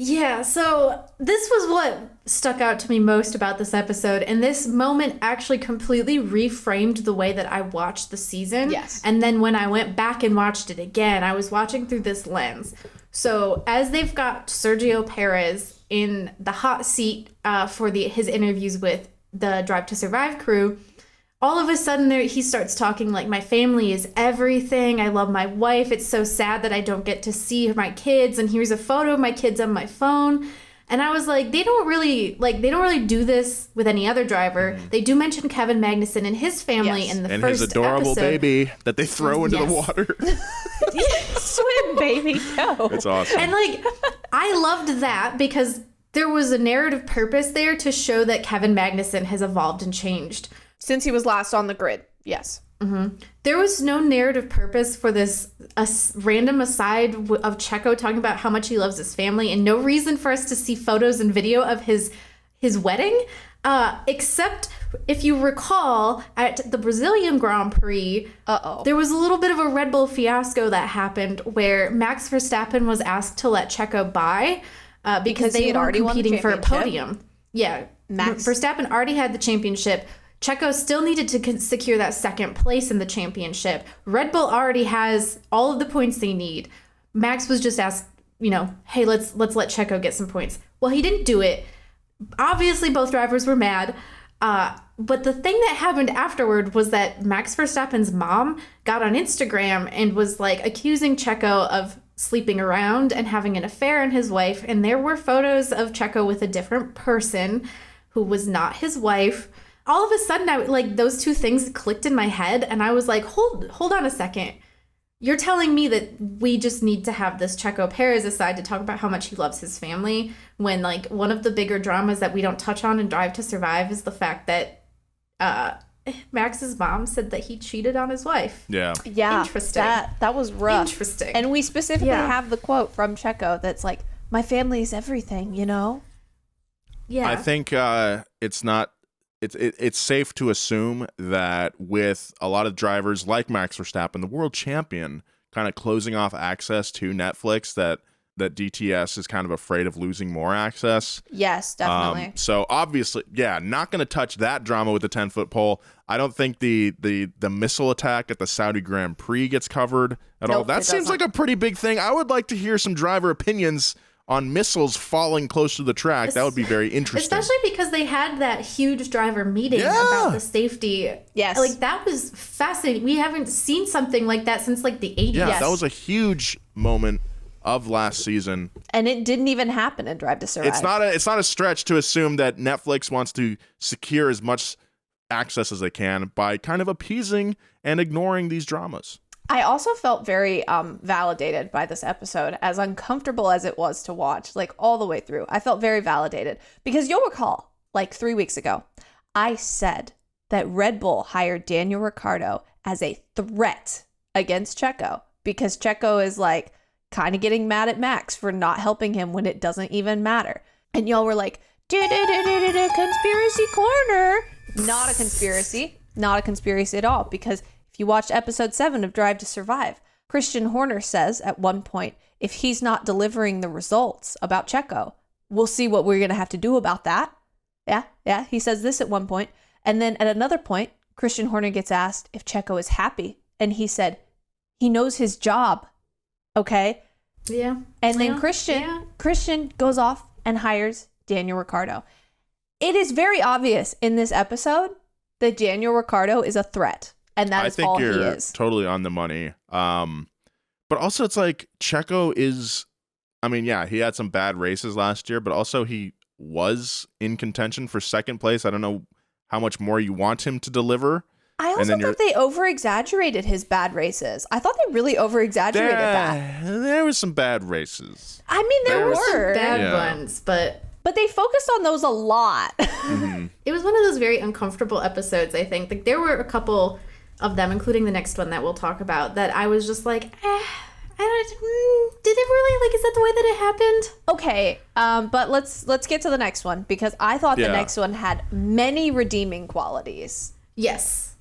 Yeah, so this was what stuck out to me most about this episode, and this moment actually completely reframed the way that I watched the season. Yes. And then when I went back and watched it again, I was watching through this lens. So as they've got Sergio Perez in the hot seat for his interviews with the Drive to Survive crew, all of a sudden he starts talking like, my family is everything. I love my wife. It's so sad that I don't get to see my kids. And here's a photo of my kids on my phone. And I was like, they don't really do this with any other driver. Mm-hmm. They do mention Kevin Magnussen and his family in the and first his adorable episode. baby that they throw into the water. Swim, baby, go. It's awesome. And I loved that because there was a narrative purpose there to show that Kevin Magnussen has evolved and changed. Since he was last on the grid, yes. Mm-hmm. There was no narrative purpose for this random aside of Checo talking about how much he loves his family, and no reason for us to see photos and video of his wedding, except if you recall at the Brazilian Grand Prix, there was a little bit of a Red Bull fiasco that happened where Max Verstappen was asked to let Checo by because they were competing for a podium. Yeah, Verstappen already had the championship. Checo still needed to secure that second place in the championship. Red Bull already has all of the points they need. Max was just asked, hey, let's let Checo get some points. Well, he didn't do it. Obviously, both drivers were mad. But the thing that happened afterward was that Max Verstappen's mom got on Instagram and was accusing Checo of sleeping around and having an affair on his wife. And there were photos of Checo with a different person who was not his wife. All of a sudden, those two things clicked in my head, and I was like, hold on a second. You're telling me that we just need to have this Checo Perez aside to talk about how much he loves his family, when one of the bigger dramas that we don't touch on in Drive to Survive is the fact that Max's mom said that he cheated on his wife. Yeah. Interesting. That was rough. Interesting. And we specifically have the quote from Checo that's like, my family is everything, Yeah. I think it's not it's safe to assume that with a lot of drivers like Max Verstappen, the world champion, kind of closing off access to Netflix, that DTS is kind of afraid of losing more access. Yes, definitely. So obviously, yeah, not going to touch that drama with the 10-foot pole. I don't think the missile attack at the Saudi Grand Prix gets covered at all. That seems like a pretty big thing. I would like to hear some driver opinions on missiles falling close to the track. That would be very interesting. Especially because they had that huge driver meeting about the safety. Yes. Like, that was fascinating. We haven't seen something like that since, like, the 80s. Yeah, that was a huge moment of last season. And it didn't even happen in Drive to Survive. It's not a stretch to assume that Netflix wants to secure as much access as they can by kind of appeasing and ignoring these dramas. I also felt very validated by this episode, as uncomfortable as it was to watch, like all the way through. I felt very validated because you'll recall, like 3 weeks ago, I said that Red Bull hired Daniel Ricciardo as a threat against Checo because Checo is like kind of getting mad at Max for not helping him when it doesn't even matter. And y'all were like, conspiracy corner. Not a conspiracy at all, because if you watched episode 7 of Drive to Survive, Christian Horner says at one point, if he's not delivering the results about Checo, we'll see what we're going to have to do about that. Yeah, he says this at one point. And then at another point, Christian Horner gets asked if Checo is happy. And he said, he knows his job. Okay? Yeah. And then Christian goes off and hires Daniel Ricciardo. It is very obvious in this episode that Daniel Ricciardo is a threat. And that is all he is. I think you're totally on the money. But also it's like Checo is, I mean, yeah, he had some bad races last year, but also he was in contention for second place. I don't know how much more you want him to deliver. I also thought they over-exaggerated his bad races. I thought they really over-exaggerated that. There was some bad races. I mean, there were some bad ones, but they focused on those a lot. Mm-hmm. It was one of those very uncomfortable episodes, I think. Like, there were a couple of them, including the next one that we'll talk about, that I was just like, did it really, like, is that the way that it happened? Okay, but let's get to the next one, because I thought the next one had many redeeming qualities. Yes.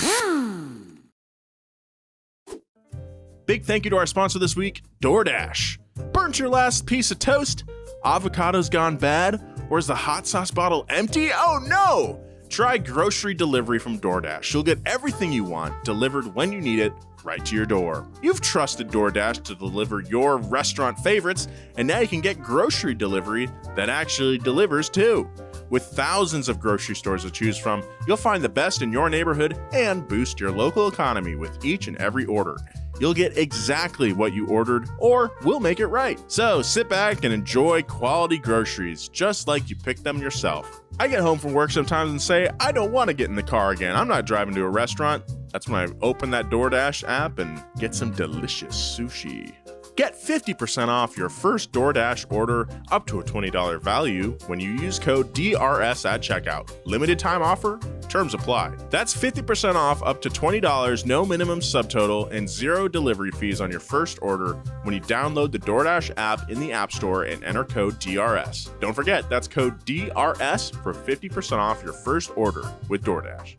Big thank you to our sponsor this week, DoorDash. Burnt your last piece of toast? Avocado's gone bad? Or is the hot sauce bottle empty? Oh no! Try grocery delivery from DoorDash. You'll get everything you want delivered when you need it, right to your door. You've trusted DoorDash to deliver your restaurant favorites, and now you can get grocery delivery that actually delivers too. With thousands of grocery stores to choose from, you'll find the best in your neighborhood and boost your local economy with each and every order. You'll get exactly what you ordered, or we'll make it right. So sit back and enjoy quality groceries, just like you picked them yourself. I get home from work sometimes and say, I don't want to get in the car again. I'm not driving to a restaurant. That's when I open that DoorDash app and get some delicious sushi. Get 50% off your first DoorDash order up to a $20 value when you use code DRS at checkout. Limited time offer, terms apply. That's 50% off up to $20, no minimum subtotal, and zero delivery fees on your first order when you download the DoorDash app in the App Store and enter code DRS. Don't forget, that's code DRS for 50% off your first order with DoorDash.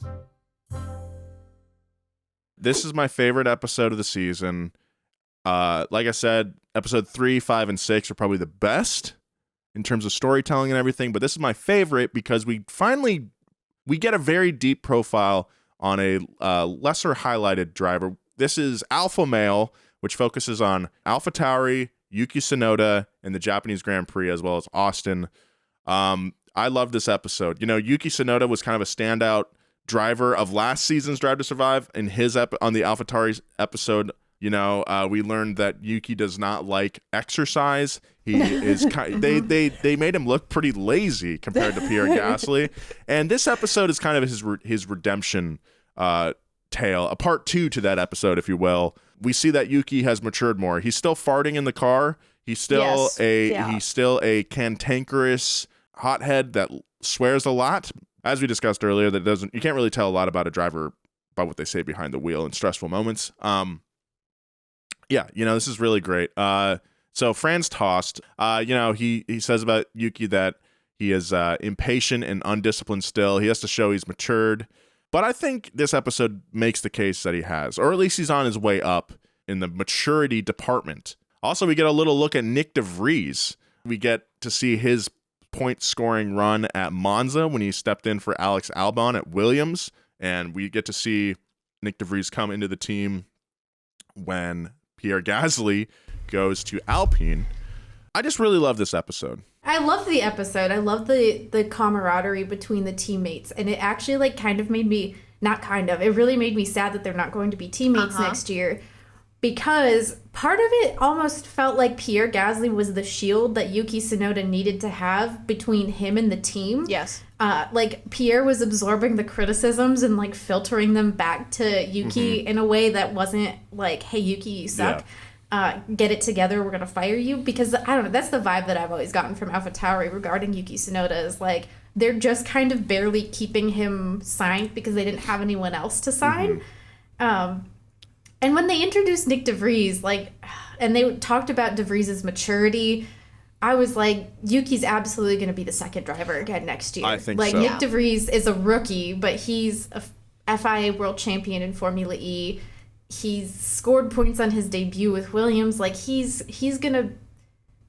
This is my favorite episode of the season. Like I said, episode 3, 5, and 6 are probably the best in terms of storytelling and everything, but this is my favorite because we get a very deep profile on a lesser highlighted driver. This is Alpha Male, which focuses on AlphaTauri, Yuki Tsunoda, and the Japanese Grand Prix, as well as Austin. I love this episode. You know, Yuki Tsunoda was kind of a standout driver of last season's Drive to Survive. In his on the AlphaTauri episode, you know, we learned that Yuki does not like exercise. He is they made him look pretty lazy compared to Pierre Gasly. And this episode is kind of his redemption tale, a part 2 to that episode, if you will. We see that Yuki has matured more. He's still farting in the car. He's still he's still a cantankerous hothead that swears a lot. As we discussed earlier, you can't really tell a lot about a driver by what they say behind the wheel in stressful moments. Yeah, you know, this is really great. So Franz Tost, you know, he says about Yuki that He is impatient and undisciplined still. He has to show he's matured. But I think this episode makes the case that he has, or at least he's on his way up in the maturity department. Also, we get a little look at Nick DeVries. We get to see his point-scoring run at Monza when he stepped in for Alex Albon at Williams. And we get to see Nick DeVries come into the team when Pierre Gasly goes to Alpine. I just really love this episode. I love the episode. I love the camaraderie between the teammates. And it actually kind of made me, it really made me sad that they're not going to be teammates next year. Because part of it almost felt like Pierre Gasly was the shield that Yuki Tsunoda needed to have between him and the team. Yes. Pierre was absorbing the criticisms and filtering them back to Yuki in a way that wasn't like, hey, Yuki, you suck. Yeah. Get it together, we're going to fire you. Because, I don't know, that's the vibe that I've always gotten from AlphaTauri regarding Yuki Tsunoda is they're just kind of barely keeping him signed because they didn't have anyone else to sign. And when they introduced Nick DeVries, and they talked about DeVries' maturity, I was like, Yuki's absolutely going to be the second driver again next year. I think so. Nick DeVries is a rookie, but he's a FIA world champion in Formula E. He's scored points on his debut with Williams. He's going to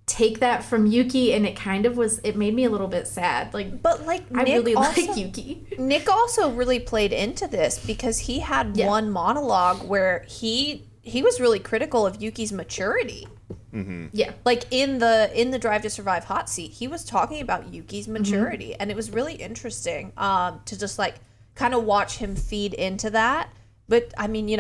take that from Yuki, and it made me a little bit sad. I really like Yuki. Nick also really played into this because he had one monologue where he was really critical of Yuki's maturity. Yeah. In the Drive to Survive hot seat, he was talking about Yuki's maturity, and it was really interesting to just kind of watch him feed into that. But I mean,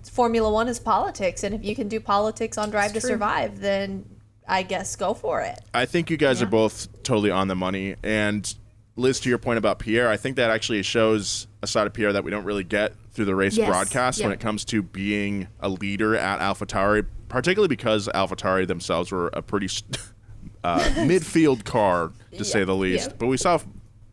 Formula One is politics, and if you can do politics on Drive to Survive, then I guess go for it. I think you guys are both totally on the money. And Liz, to your point about Pierre, I think that actually shows a side of Pierre that we don't really get through the race broadcast when it comes to being a leader at AlphaTauri, particularly because AlphaTauri themselves were a pretty midfield car, to say the least. But we saw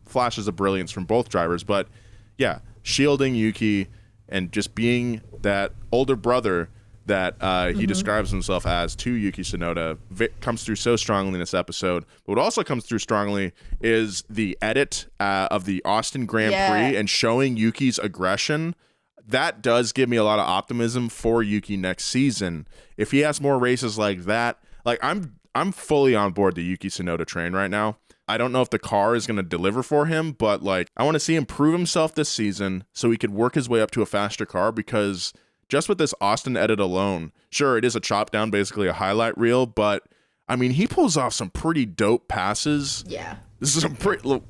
flashes of brilliance from both drivers. But yeah, shielding Yuki and just being that older brother that he describes himself as to Yuki Tsunoda comes through so strongly in this episode. But what also comes through strongly is the edit of the Austin Grand Prix and showing Yuki's aggression. That does give me a lot of optimism for Yuki next season. If he has more races like that, I'm fully on board the Yuki Tsunoda train right now. I don't know if the car is going to deliver for him, but I want to see him prove himself this season so he could work his way up to a faster car, because just with this Austin edit alone, sure, it is a chop down, basically a highlight reel, but I mean, he pulls off some pretty dope passes. Yeah. This is some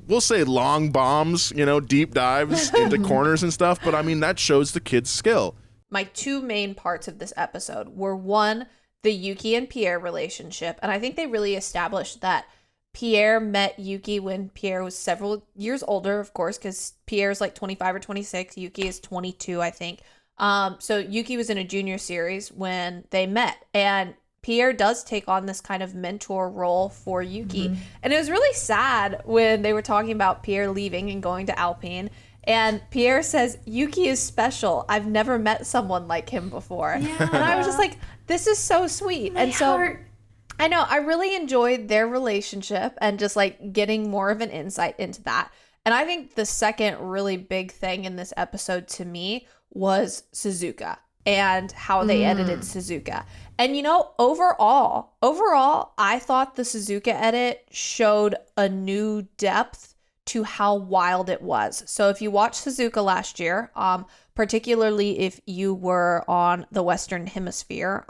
we'll say long bombs, deep dives into corners and stuff, but I mean, that shows the kid's skill. My two main parts of this episode were, one, the Yuki and Pierre relationship, and I think they really established that Pierre met Yuki when Pierre was several years older, of course, because Pierre's 25 or 26. Yuki is 22, I think. So Yuki was in a junior series when they met, and Pierre does take on this kind of mentor role for Yuki. And it was really sad when they were talking about Pierre leaving and going to Alpine, and Pierre says, Yuki is special. I've never met someone like him before. Yeah. And I was just like, this is so sweet. I know, I really enjoyed their relationship and just getting more of an insight into that. And I think the second really big thing in this episode to me was Suzuka and how they edited Suzuka. And overall, I thought the Suzuka edit showed a new depth to how wild it was. So if you watched Suzuka last year, particularly if you were on the Western Hemisphere,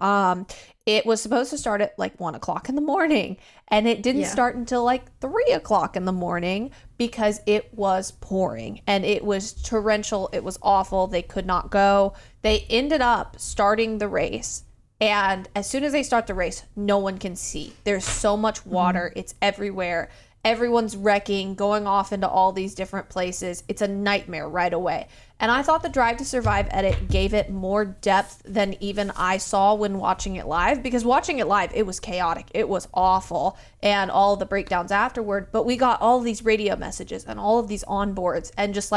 it was supposed to start at 1 o'clock in the morning, and it didn't start until 3 o'clock in the morning because it was pouring and it was torrential. It was awful. They could not go. They ended up starting the race, and as soon as they start the race, no one can see. There's so much water. It's everywhere. Everyone's wrecking, going off into all these different places. It's a nightmare right away. And I thought the Drive to Survive edit gave it more depth than even I saw when watching it live, because watching it live, it was chaotic. It was awful, and all the breakdowns afterward. But we got all of these radio messages and all of these onboards and just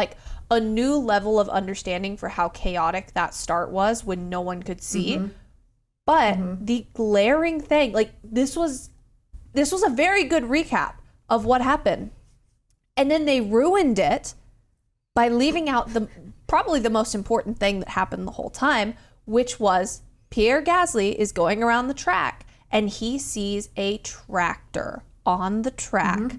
a new level of understanding for how chaotic that start was when no one could see. But the glaring thing, this was a very good recap of what happened And then they ruined it by leaving out probably the most important thing that happened the whole time, which was Pierre Gasly is going around the track and he sees a tractor on the track.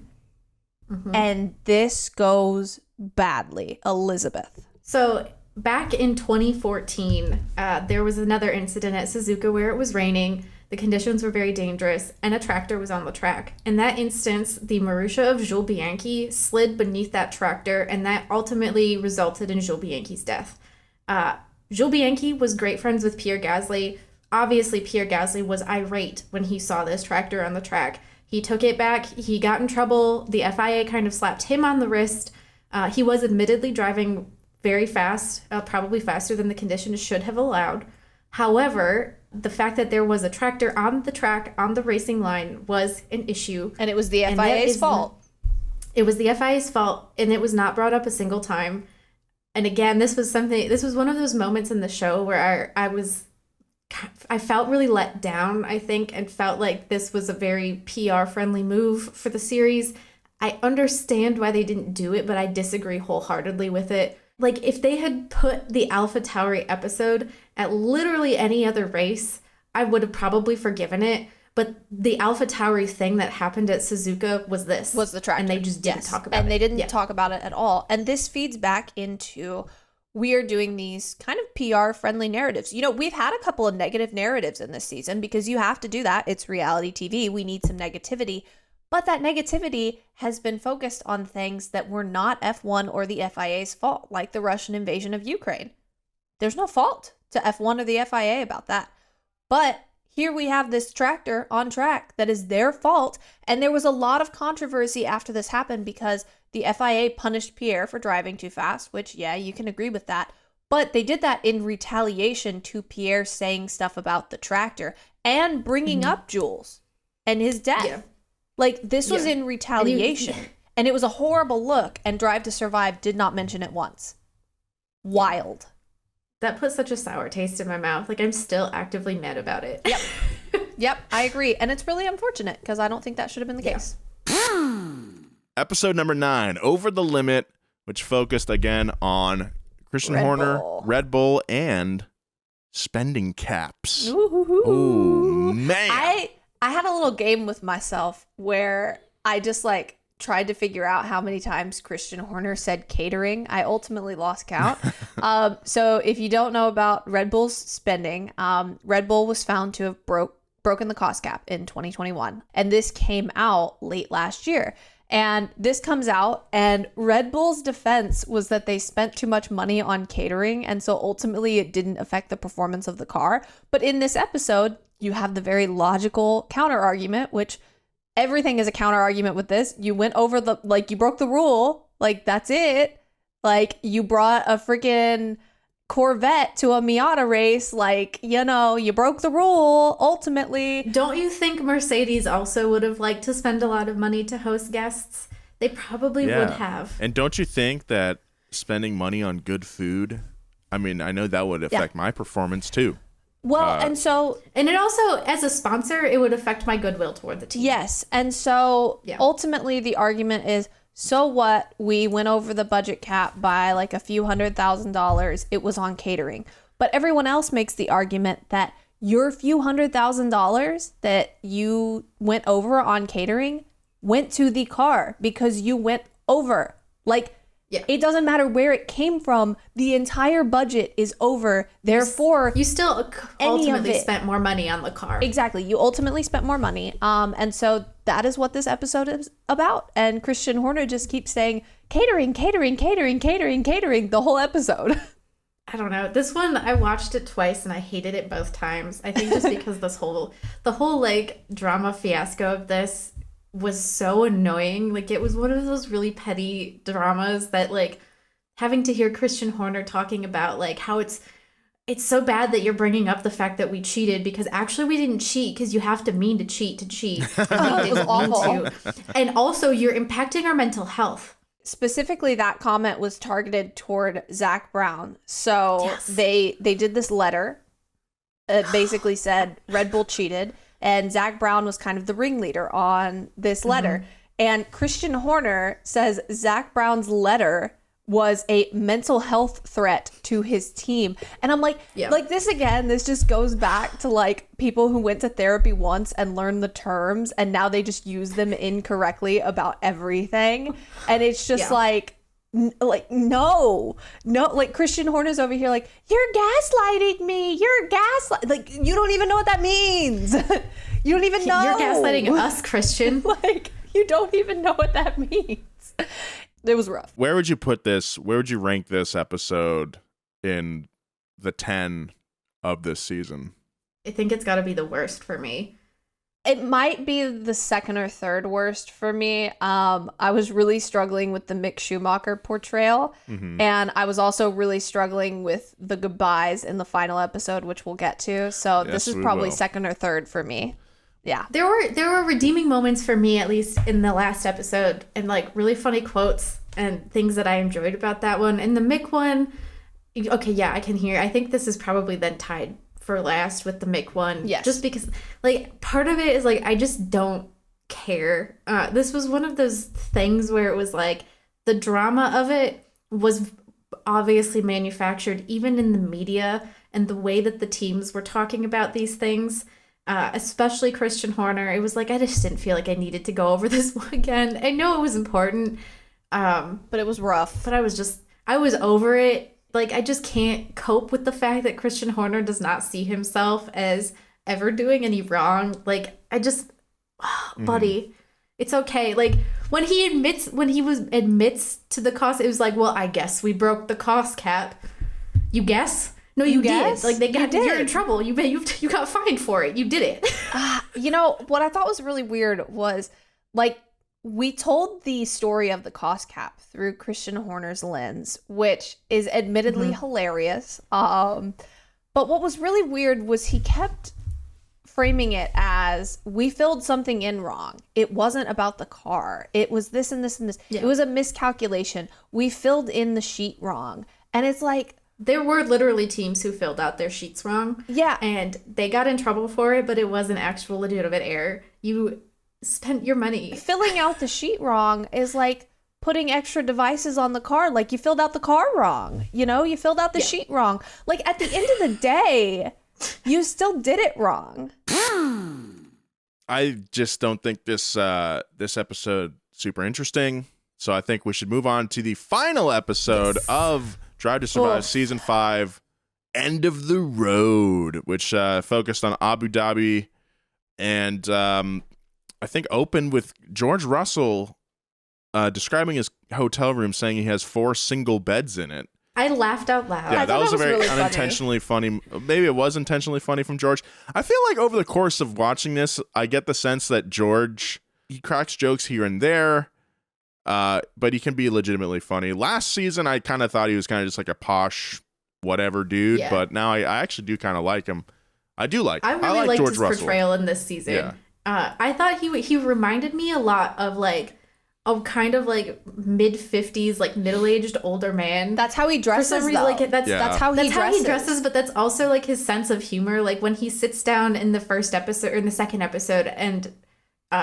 And this goes badly. Elizabeth. So back in 2014, there was another incident at Suzuka where it was raining. The conditions were very dangerous, and a tractor was on the track. In that instance, the Marussia of Jules Bianchi slid beneath that tractor, and that ultimately resulted in Jules Bianchi's death. Jules Bianchi was great friends with Pierre Gasly. Obviously, Pierre Gasly was irate when he saw this tractor on the track. He took it back. He got in trouble. The FIA kind of slapped him on the wrist. He was admittedly driving very fast, probably faster than the conditions should have allowed. However, the fact that there was a tractor on the track, on the racing line, was an issue. And it was the FIA's fault. It was the FIA's fault, and it was not brought up a single time. And again, this was one of those moments in the show where I felt really let down, I think, and felt like this was a very PR-friendly move for the series. I understand why they didn't do it, but I disagree wholeheartedly with it. Like, if they had put the AlphaTauri episode at literally any other race, I would have probably forgiven it. But the AlphaTauri thing that happened at Suzuka was the tractor. And they just didn't talk about it. And they didn't talk about it at all. And this feeds back into, we are doing these kind of PR-friendly narratives. You know, we've had a couple of negative narratives in this season because you have to do that. It's reality TV. We need some negativity. But that negativity has been focused on things that were not F1 or the FIA's fault, like the Russian invasion of Ukraine. There's no fault to F1 or the FIA about that. But here we have this tractor on track that is their fault. And there was a lot of controversy after this happened because the FIA punished Pierre for driving too fast, which, yeah, you can agree with that. But they did that in retaliation to Pierre saying stuff about the tractor and bringing up Jules and his death. Yeah. Like, this was in retaliation. And it was a horrible look, and Drive to Survive did not mention it once. Wild. That put such a sour taste in my mouth. Like, I'm still actively mad about it. Yep, I agree. And it's really unfortunate, because I don't think that should have been the case. Episode number 9, Over the Limit, which focused again on Christian Horner, Red Bull, and spending caps. Oh, man. I had a little game with myself where I just tried to figure out how many times Christian Horner said catering. I ultimately lost count. So if you don't know about Red Bull's spending, Red Bull was found to have broken the cost cap in 2021. And this came out late last year. And this comes out, and Red Bull's defense was that they spent too much money on catering, and so ultimately it didn't affect the performance of the car. But in this episode, you have the very logical counter argument, which everything is a counter argument with this. You went over you broke the rule. Like, that's it. Like, you brought a freaking Corvette to a Miata race. Like, you broke the rule ultimately. Don't you think Mercedes also would have liked to spend a lot of money to host guests? They probably would have. And don't you think that spending money on good food, I mean, I know that would affect my performance too. Well, and it also, as a sponsor, it would affect my goodwill toward the team. Yes. And so ultimately the argument is, so what? We went over the budget cap by like a few $100,000. It was on catering. But everyone else makes the argument that your few $100,000 that you went over on catering went to the car because you went over. Like, it doesn't matter where it came from. The entire budget is over. Therefore, you still ultimately spent more money on the car. Exactly. You ultimately spent more money. And so that is what this episode is about. And Christian Horner just keeps saying catering, catering, catering, catering, catering the whole episode. I don't know. This one, I watched it twice and I hated it both times. I think just because the whole like drama fiasco of this was so annoying. Like, it was one of those really petty dramas that, like, having to hear Christian Horner talking about like how it's so bad that you're bringing up the fact that we cheated, because actually we didn't cheat, because you have to mean to cheat. It was awful. And also you're impacting our mental health. Specifically, that comment was targeted toward Zach Brown. So they did this letter. It basically said Red Bull cheated. And Zach Brown was kind of the ringleader on this letter. And Christian Horner says Zach Brown's letter was a mental health threat to his team. And I'm like, this again, this just goes back to like people who went to therapy once and learned the terms and now they just use them incorrectly about everything. And it's just no, like Christian Horner's over here like, you're gaslighting me. You're like, you don't even know what that means. You don't even know. You're gaslighting us, Christian. Like, you don't even know what that means. It was rough. Where would you put this? Where would you rank this episode in the 10 of this season? I think it's got to be the worst for me. It might be the second or third worst for me. I was really struggling with the Mick Schumacher portrayal. Mm-hmm. And I was also really struggling with the goodbyes in the final episode, which we'll get to. So this is probably second or third for me. Yeah. There were redeeming moments for me, at least in the last episode, and like really funny quotes and things that I enjoyed about that one. And the Mick one, okay, yeah, I can hear. I think this is probably then tied for last with the Mick one. Yes. Just because like part of it is like I just don't care. This was one of those things where it was like the drama of it was obviously manufactured even in the media and the way that the teams were talking about these things. Especially Christian Horner. It was like I just didn't feel like I needed to go over this one again. I know it was important, but it was rough. But I was over it. Like I just can't cope with the fact that Christian Horner does not see himself as ever doing any wrong. Like I just, buddy, it's okay. Like when he admits to the cost, it was like, well, I guess we broke the cost cap. You guess? No, you did. Like you're in trouble. You got fined for it. You did it. You know what I thought was really weird was like we told the story of the cost cap through Christian Horner's lens, which is admittedly hilarious. But what was really weird was he kept framing it as we filled something in wrong. It wasn't about the car. It was this and this and this. Yeah. It was a miscalculation. We filled in the sheet wrong. And it's like, there were literally teams who filled out their sheets wrong. Yeah. And they got in trouble for it, but it was an actual legitimate error. You spent your money. Filling out the sheet wrong is like putting extra devices on the car. Like you filled out the car wrong. You know, you filled out the sheet wrong. Like at the end of the day, you still did it wrong. I just don't think this episode super interesting. So I think we should move on to the final episode of Drive to Survive Season 5, End of the Road, which focused on Abu Dhabi and I think opened with George Russell describing his hotel room, saying he has 4 single beds in it. I laughed out loud. Yeah, that was a very really unintentionally funny. Maybe it was intentionally funny from George. I feel like over the course of watching this, I get the sense that George, he cracks jokes here and there. But he can be legitimately funny. Last season, I kind of thought he was kind of just like a posh whatever dude, but now I actually do kind of like him. I do like him. I really liked George his Russell. portrayal in this season. Yeah. I thought he reminded me a lot of like a kind of like mid-50s, like middle-aged older man. That's how he dresses, for some reason, though. Like that's how he dresses, but that's also like his sense of humor. Like when he sits down in the first episode or in the second episode and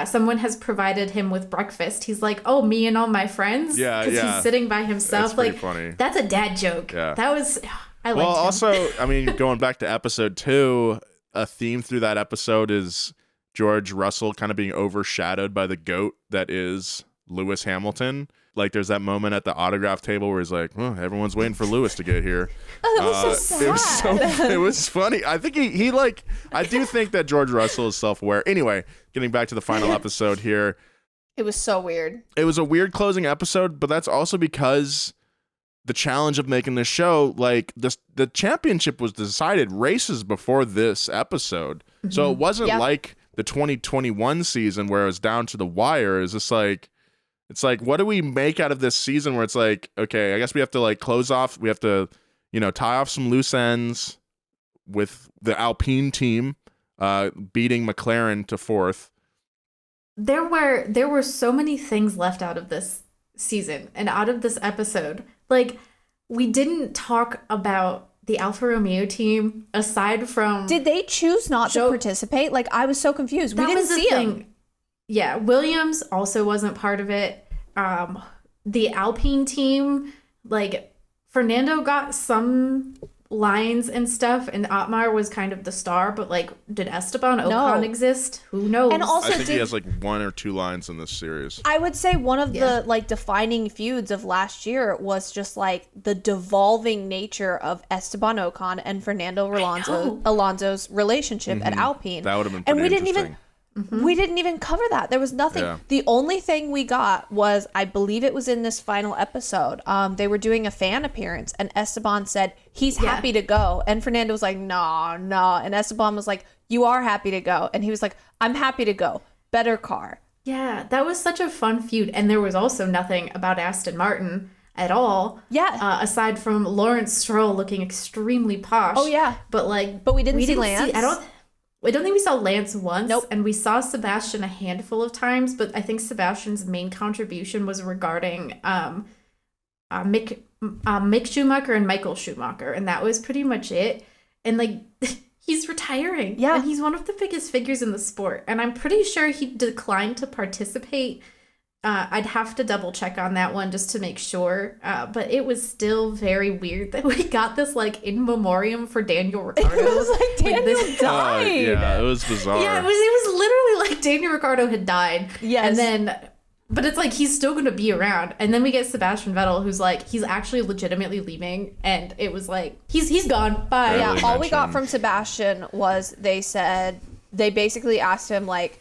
someone has provided him with breakfast, he's like, "Oh, me and all my friends." Because he's sitting by himself. That's like funny. That's a dad joke. Yeah. That was. I liked him. Well, also, I mean, going back to episode 2, a theme through that episode is George Russell kind of being overshadowed by the GOAT that is Lewis Hamilton. Like there's that moment at the autograph table where he's like, "Oh, everyone's waiting for Lewis to get here." Oh, that was so sad. It was funny. I think he like, I do think that George Russell is self-aware. Anyway, getting back to the final episode here. It was so weird. It was a weird closing episode, but that's also because the challenge of making this show, like the championship was decided races before this episode. Mm-hmm. So it wasn't like the 2021 season where it was down to the wire. It's just like, it's like, what do we make out of this season where it's like, okay, I guess we have to like close off. We have to, tie off some loose ends with the Alpine team beating McLaren to 4th. There were so many things left out of this season and out of this episode. Like, we didn't talk about the Alfa Romeo team aside from... Did they choose not to participate? Like, I was so confused. We didn't see them. Yeah, Williams also wasn't part of it. The Alpine team, like Fernando got some lines and stuff, and Otmar was kind of the star, but like, did Esteban Ocon exist? Who knows? And also, I think he has like 1 or 2 lines in this series. I would say one of the like defining feuds of last year was just like the devolving nature of Esteban Ocon and Fernando Alonso's relationship at Alpine. That would have been pretty interesting. We didn't even cover that. There was nothing. Yeah. The only thing we got was, I believe it was in this final episode. They were doing a fan appearance, and Esteban said he's happy to go, and Fernando was like, no, and Esteban was like, you are happy to go, and he was like, I'm happy to go. Better car. Yeah, that was such a fun feud, and there was also nothing about Aston Martin at all. Yeah. Aside from Lawrence Stroll looking extremely posh. Oh yeah. But like, we didn't see Lance. I don't think we saw Lance once. Nope. And we saw Sebastian a handful of times, but I think Sebastian's main contribution was regarding Mick Schumacher and Michael Schumacher, and that was pretty much it. And like, he's retiring. Yeah. And he's one of the biggest figures in the sport. And I'm pretty sure he declined to participate. I'd have to double check on that one just to make sure. But it was still very weird that we got this like in memoriam for Daniel Ricciardo. It was like Daniel died. Yeah, it was bizarre. Yeah, it was literally like Daniel Ricciardo had died. Yes. And then, but it's like he's still going to be around. And then we get Sebastian Vettel, who's like, he's actually legitimately leaving. And it was like, he's gone. Bye. Barely Yeah, all we got mentioned. from Sebastian was they basically asked him like,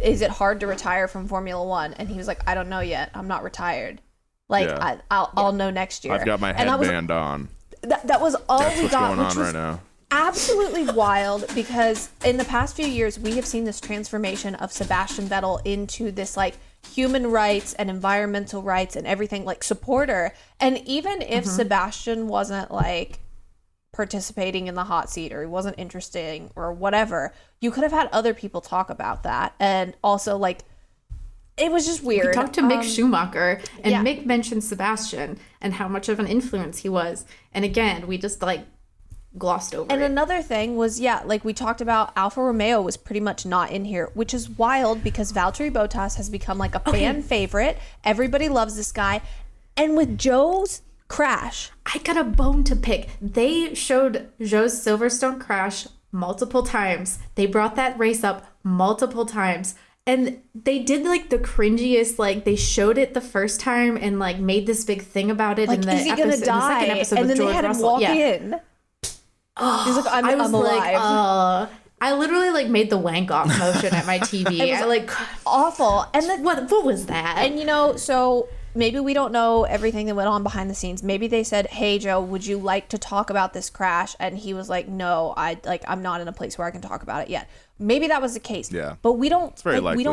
is it hard to retire from Formula One? And he was like, I don't know yet. I'm not retired. Like, Yeah. I'll know next year. I've got my And headband on. that was all That's we what's got, going which on was right now. absolutely wild, because in the past few years, we have seen this transformation of Sebastian Vettel into this like human rights and environmental rights and everything like supporter. And even if Sebastian wasn't like participating in the hot seat, or he wasn't interesting or whatever, you could have had other people talk about that. And also like, it was just weird. We talked to Mick Schumacher, and yeah. Mick mentioned Sebastian and how much of an influence he was. And again, we just like glossed over And it. another thing was, like we talked about, Alfa Romeo was pretty much not in here, which is wild because Valtteri Bottas has become like a fan favorite. Everybody loves this guy. And with Joe's crash, I got a bone to pick. They showed Joe's Silverstone crash multiple times. They brought that race up multiple times. And they did like the cringiest, like they showed it the first time and like made this big thing about it like, in the is he gonna episode, die? the second episode And with then George they had Russell. him walk in. He's like, I'm I was alive. I literally like made the wank off motion at my TV. I like Awful. And then what was that? And so maybe we don't know everything that went on behind the scenes. Maybe they said, "Hey Joe, would you like to talk about this crash?" And he was like, "No, I'm not in a place where I can talk about it yet." Maybe that was the case. Yeah. But we don't. It's very likely.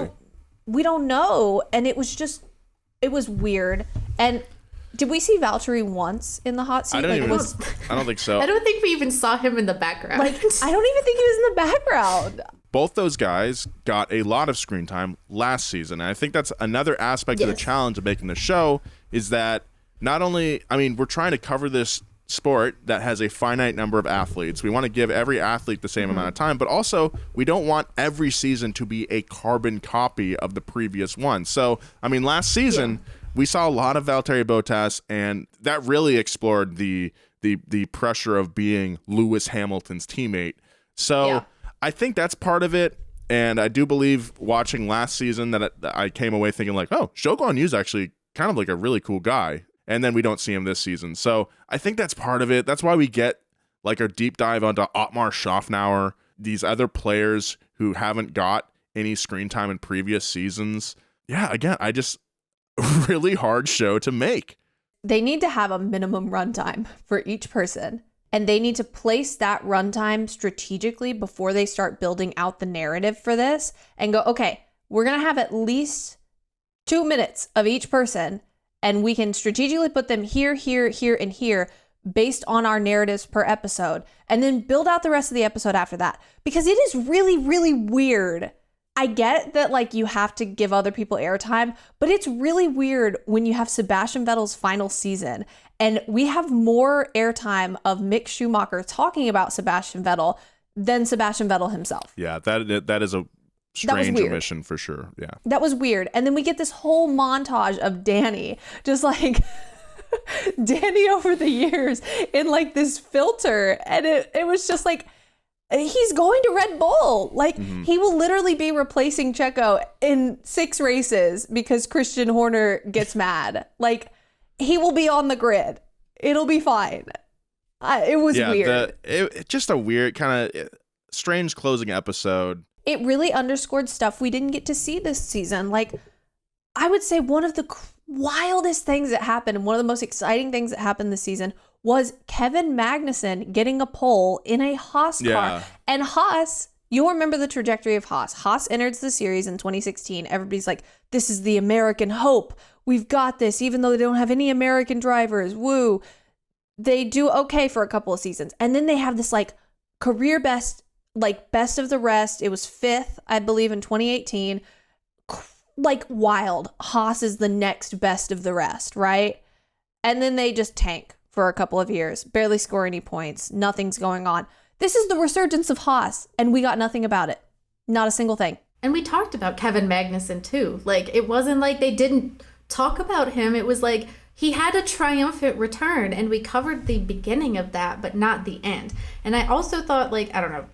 We don't know. And it was weird. And did we see Valtteri once in the hot seat? I don't think so. I don't think we even saw him in the background. Like, I don't even think he was in the background. Both those guys got a lot of screen time last season. And I think that's another aspect of the challenge of making the show, is that not only, we're trying to cover this sport that has a finite number of athletes. We want to give every athlete the same amount of time, but also we don't want every season to be a carbon copy of the previous one. So, last season, we saw a lot of Valtteri Bottas, and that really explored the pressure of being Lewis Hamilton's teammate. So I think that's part of it. And I do believe watching last season that I came away thinking like, oh, Shogun Yu's actually kind of like a really cool guy. And then we don't see him this season. So I think that's part of it. That's why we get like a deep dive onto Otmar Schaffnauer, these other players who haven't got any screen time in previous seasons. Yeah, again, really hard show to make. They need to have a minimum runtime for each person. And they need to place that runtime strategically before they start building out the narrative for this and go, okay, we're going to have at least 2 minutes of each person, and we can strategically put them here, here, here, and here based on our narratives per episode, and then build out the rest of the episode after that. Because it is really, really weird. I get that like you have to give other people airtime, but it's really weird when you have Sebastian Vettel's final season and we have more airtime of Mick Schumacher talking about Sebastian Vettel than Sebastian Vettel himself. Yeah, that is a strange omission for sure. Yeah. That was weird. And then we get this whole montage of Danny, just like Danny over the years in like this filter. And it was just like, he's going to Red Bull. Like he will literally be replacing Checo in 6 races because Christian Horner gets mad. Like he will be on the grid. It'll be fine. It was weird. Just a weird kind of strange closing episode. It really underscored stuff we didn't get to see this season. Like, I would say one of the wildest things that happened and one of the most exciting things that happened this season was Kevin Magnussen getting a pole in a Haas car. And Haas, you'll remember the trajectory of Haas. Haas enters the series in 2016. Everybody's like, this is the American hope. We've got this, even though they don't have any American drivers. Woo. They do okay for a couple of seasons. And then they have this like career best, like best of the rest. It was 5th, I believe, in 2018. Like wild. Haas is the next best of the rest, right? And then they just tank for a couple of years, barely score any points. Nothing's going on. This is the resurgence of Haas, and we got nothing about it. Not a single thing. And we talked about Kevin Magnussen too. Like it wasn't like they didn't talk about him. It was like he had a triumphant return, and we covered the beginning of that, but not the end. And I also thought, like, I don't know,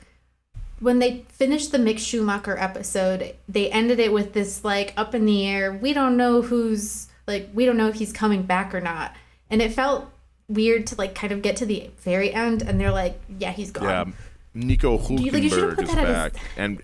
when they finished the Mick Schumacher episode, they ended it with this, like, up in the air, we don't know if he's coming back or not. And it felt weird to, like, kind of get to the very end, and they're like, yeah, he's gone. Yeah, Nico Hülkenberg is back. And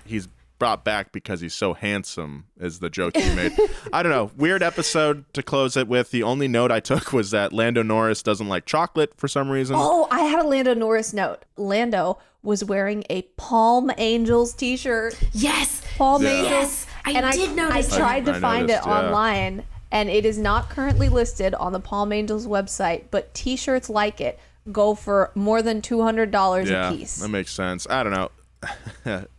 he's brought back because he's so handsome is the joke he made. I don't know. Weird episode to close it with. The only note I took was that Lando Norris doesn't like chocolate for some reason. Oh, I had a Lando Norris note. Lando was wearing a Palm Angels t-shirt. Yes. Palm Angels. Yes. I did notice I tried to find it online, and it is not currently listed on the Palm Angels website, but t-shirts like it go for more than $200 a piece. That makes sense. I don't know.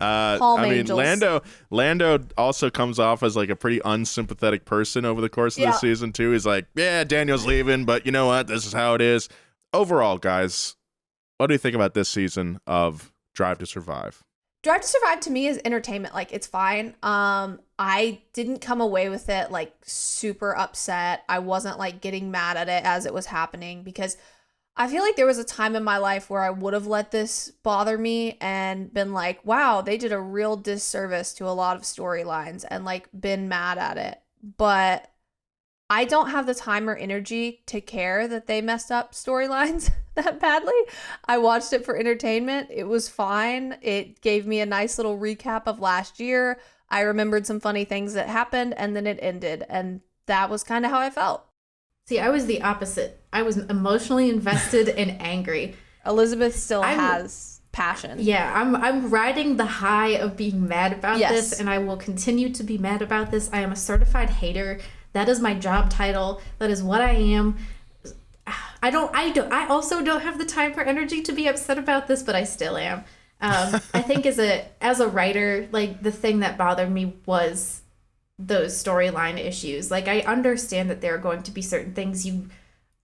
Angels. Lando also comes off as like a pretty unsympathetic person over the course of the season too. He's like, yeah, Daniel's leaving, but you know what? This is how it is. Overall, guys, what do you think about this season of Drive to Survive? Drive to Survive to me is entertainment. Like, it's fine. I didn't come away with it like super upset. I wasn't like getting mad at it as it was happening, because I feel like there was a time in my life where I would have let this bother me and been like, wow, they did a real disservice to a lot of storylines, and like been mad at it. But I don't have the time or energy to care that they messed up storylines that badly. I watched it for entertainment. It was fine. It gave me a nice little recap of last year. I remembered some funny things that happened, and then it ended. And that was kind of how I felt. See, I was the opposite. I was emotionally invested and angry. Elizabeth still has passion. Yeah, I'm riding the high of being mad about this, and I will continue to be mad about this. I am a certified hater. That is my job title. That is what I am. I also don't have the time or energy to be upset about this, but I still am. I think as a writer, like, the thing that bothered me was those storyline issues. Like, I understand that there are going to be certain things you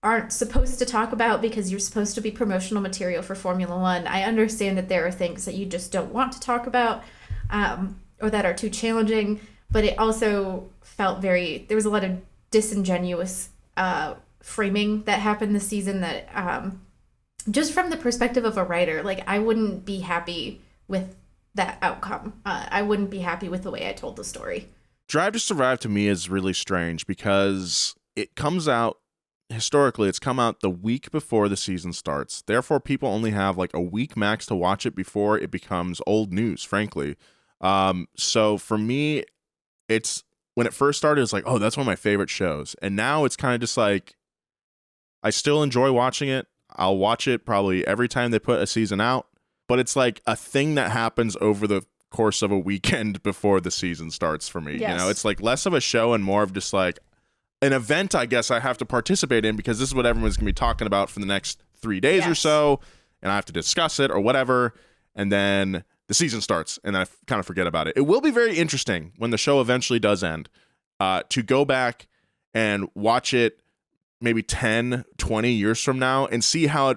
aren't supposed to talk about because you're supposed to be promotional material for Formula One. I understand that there are things that you just don't want to talk about, or that are too challenging, but it also felt there was a lot of disingenuous framing that happened this season that, just from the perspective of a writer, like, I wouldn't be happy with that outcome. I wouldn't be happy with the way I told the story. Drive to Survive to me is really strange because it comes out, historically, it's come out the week before the season starts. Therefore, people only have like a week max to watch it before it becomes old news, frankly. So for me, it's, when it first started, it's like, oh, that's one of my favorite shows. And now it's kind of just like, I still enjoy watching it. I'll watch it probably every time they put a season out, but it's like a thing that happens over the course of a weekend before the season starts for me. Yes. You know, it's like less of a show and more of just like an event, I guess, I have to participate in because this is what everyone's gonna be talking about for the next 3 days or so, and I have to discuss it or whatever, and then the season starts and I kind of forget about it. It will be very interesting when the show eventually does end, to go back and watch it maybe 10, 20 years from now and see how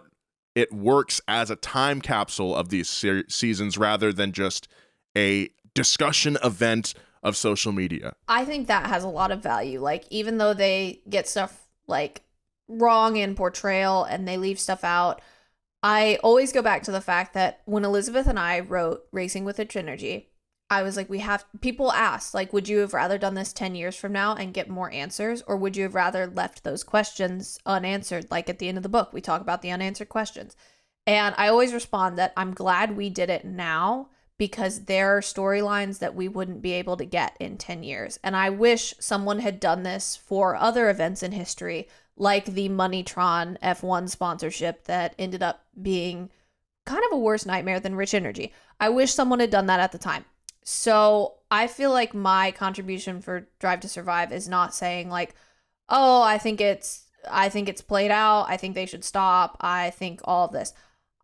it works as a time capsule of these seasons rather than just a discussion event of social media. I think that has a lot of value. Like, even though they get stuff like wrong in portrayal and they leave stuff out, I always go back to the fact that when Elizabeth and I wrote Racing with Energy, I was like, people asked, like, would you have rather done this 10 years from now and get more answers? Or would you have rather left those questions unanswered? Like at the end of the book, we talk about the unanswered questions. And I always respond that I'm glad we did it now because there are storylines that we wouldn't be able to get in 10 years. And I wish someone had done this for other events in history, like the Moneytron F1 sponsorship that ended up being kind of a worse nightmare than Rich Energy. I wish someone had done that at the time. So I feel like my contribution for Drive to Survive is not saying like, oh, I think it's played out. I think they should stop. I think all of this.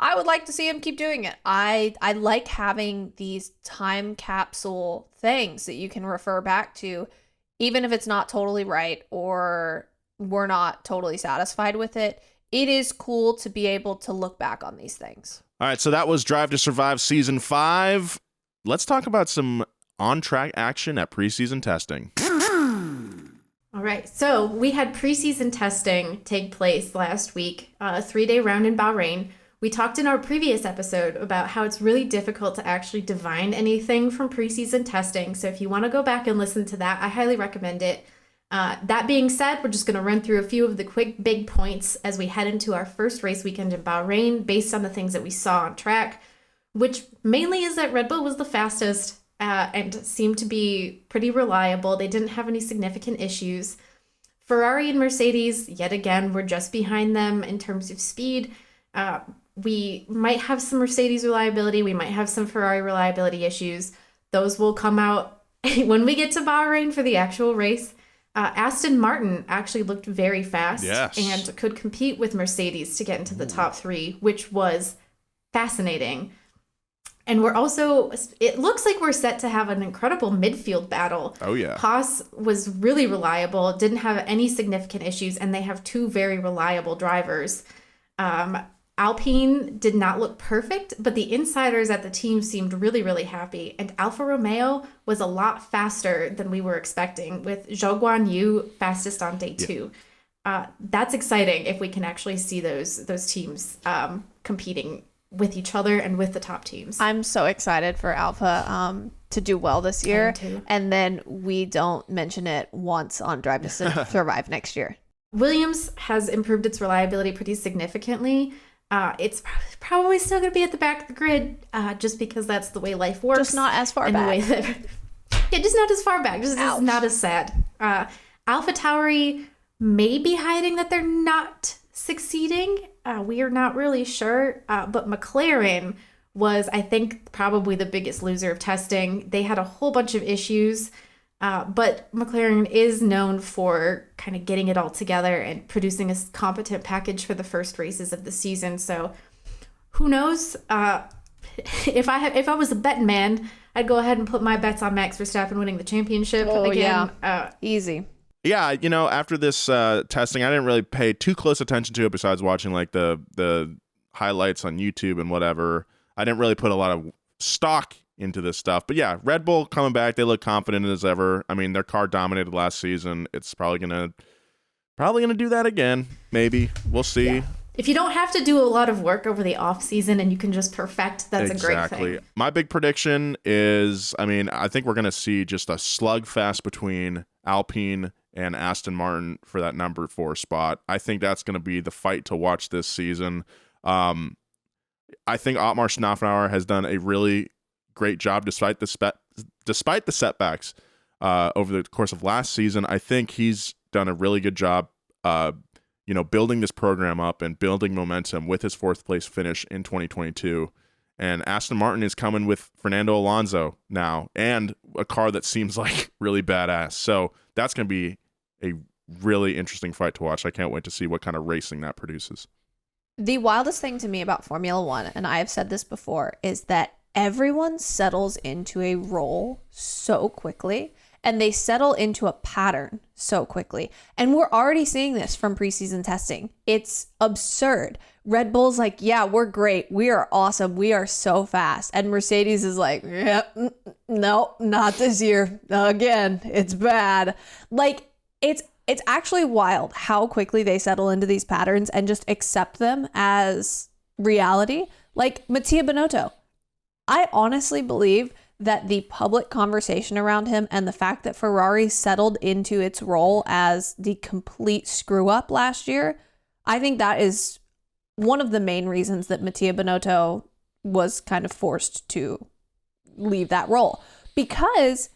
I would like to see him keep doing it. I like having these time capsule things that you can refer back to, even if it's not totally right or we're not totally satisfied with it. It is cool to be able to look back on these things. All right, so that was Drive to Survive Season 5. Let's talk about some on-track action at preseason testing. All right, so we had preseason testing take place last week, a 3-day round in Bahrain. We talked in our previous episode about how it's really difficult to actually divine anything from preseason testing. So if you want to go back and listen to that, I highly recommend it. That being said, we're just going to run through a few of the quick big points as we head into our first race weekend in Bahrain based on the things that we saw on track, which mainly is that Red Bull was the fastest and seemed to be pretty reliable. They didn't have any significant issues. Ferrari and Mercedes, yet again, were just behind them in terms of speed. We might have some Mercedes reliability. We might have some Ferrari reliability issues. Those will come out when we get to Bahrain for the actual race. Aston Martin actually looked very fast and could compete with Mercedes to get into the top 3, which was fascinating. And it looks like we're set to have an incredible midfield battle. Oh, yeah. Haas was really reliable, didn't have any significant issues, and they have 2 very reliable drivers. Alpine did not look perfect, but the insiders at the team seemed really, really happy. And Alfa Romeo was a lot faster than we were expecting, with Zhou Guanyu fastest on day 2. That's exciting if we can actually see those teams competing with each other and with the top teams. I'm so excited for Alpha to do well this year. And then we don't mention it once on Drive to Survive next year. Williams has improved its reliability pretty significantly. It's probably still going to be at the back of the grid just because that's the way life works. Just not as far back. Just not as far back. Just not as sad. AlphaTauri may be hiding that they're not succeeding. We are not really sure. But McLaren was, I think, probably the biggest loser of testing. They had a whole bunch of issues. But McLaren is known for kind of getting it all together and producing a competent package for the first races of the season. So who knows? If I was a betting man, I'd go ahead and put my bets on Max Verstappen winning the championship again. Yeah. Easy. Yeah, after this testing, I didn't really pay too close attention to it besides watching like the highlights on YouTube and whatever. I didn't really put a lot of stock into this stuff. But yeah, Red Bull coming back, they look confident as ever. I mean, their car dominated last season. It's probably gonna do that again. Maybe. We'll see. Yeah. If you don't have to do a lot of work over the off season and you can just perfect, that's a great thing. My big prediction is, I think we're gonna see just a slugfest between Alpine and Aston Martin for that number 4 spot. I think that's gonna be the fight to watch this season. I think Otmar Schnaufenauer has done a really great job despite the setbacks over the course of last season. I think he's done a really good job building this program up and building momentum with his 4th place finish in 2022. And Aston Martin is coming with Fernando Alonso now and a car that seems like really badass. So that's going to be a really interesting fight to watch. I can't wait to see what kind of racing that produces. The wildest thing to me about Formula One, and I have said this before, is that everyone settles into a role so quickly. and they settle into a pattern so quickly. And we're already seeing this from preseason testing. It's absurd. Red Bull's like, yeah, we're great. We are awesome. We are so fast. And Mercedes is like, yep, no, not this year. Again, it's bad. Like, it's actually wild how quickly they settle into these patterns and just accept them as reality. Like Mattia Binotto. I honestly believe that the public conversation around him and the fact that Ferrari settled into its role as the complete screw up last year, I think that is one of the main reasons that Mattia Binotto was kind of forced to leave that role, because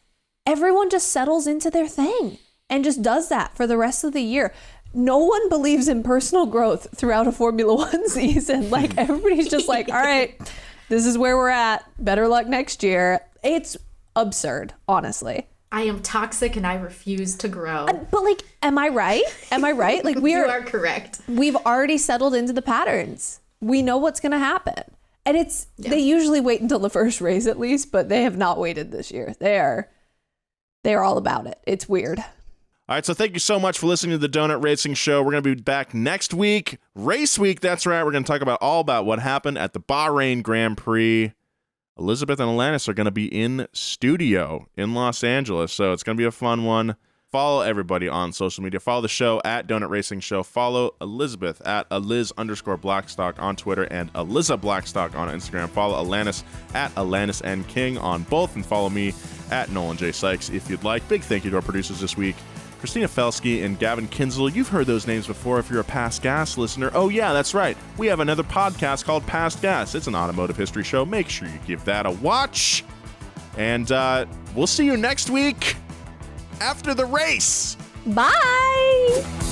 everyone just settles into their thing and just does that for the rest of the year. No one believes in personal growth throughout a Formula One season. Like, everybody's just like, all right, this is where we're at. Better luck next year. It's absurd, honestly. I am toxic and I refuse to grow. But like, am I right? Am I right? Like, you are correct. We've already settled into the patterns. We know what's going to happen. And they usually wait until the first race at least, but they have not waited this year. They're all about it. It's weird. All right, so thank you so much for listening to the Donut Racing Show. We're going to be back next week. Race week, that's right. We're going to talk all about what happened at the Bahrain Grand Prix. Elizabeth and Alanis are going to be in studio in Los Angeles, so it's going to be a fun one. Follow everybody on social media. Follow the show at Donut Racing Show. Follow Elizabeth at Eliz_Blackstock on Twitter and Eliza Blackstock on Instagram. Follow Alanis at Alanis N. King on both, and follow me at Nolan J. Sykes if you'd like. Big thank you to our producers this week, Christina Felsky and Gavin Kinzel. You've heard those names before if you're a Past Gas listener. Oh yeah, that's right. We have another podcast called Past Gas. It's an automotive history show. Make sure you give that a watch. And we'll see you next week after the race. Bye.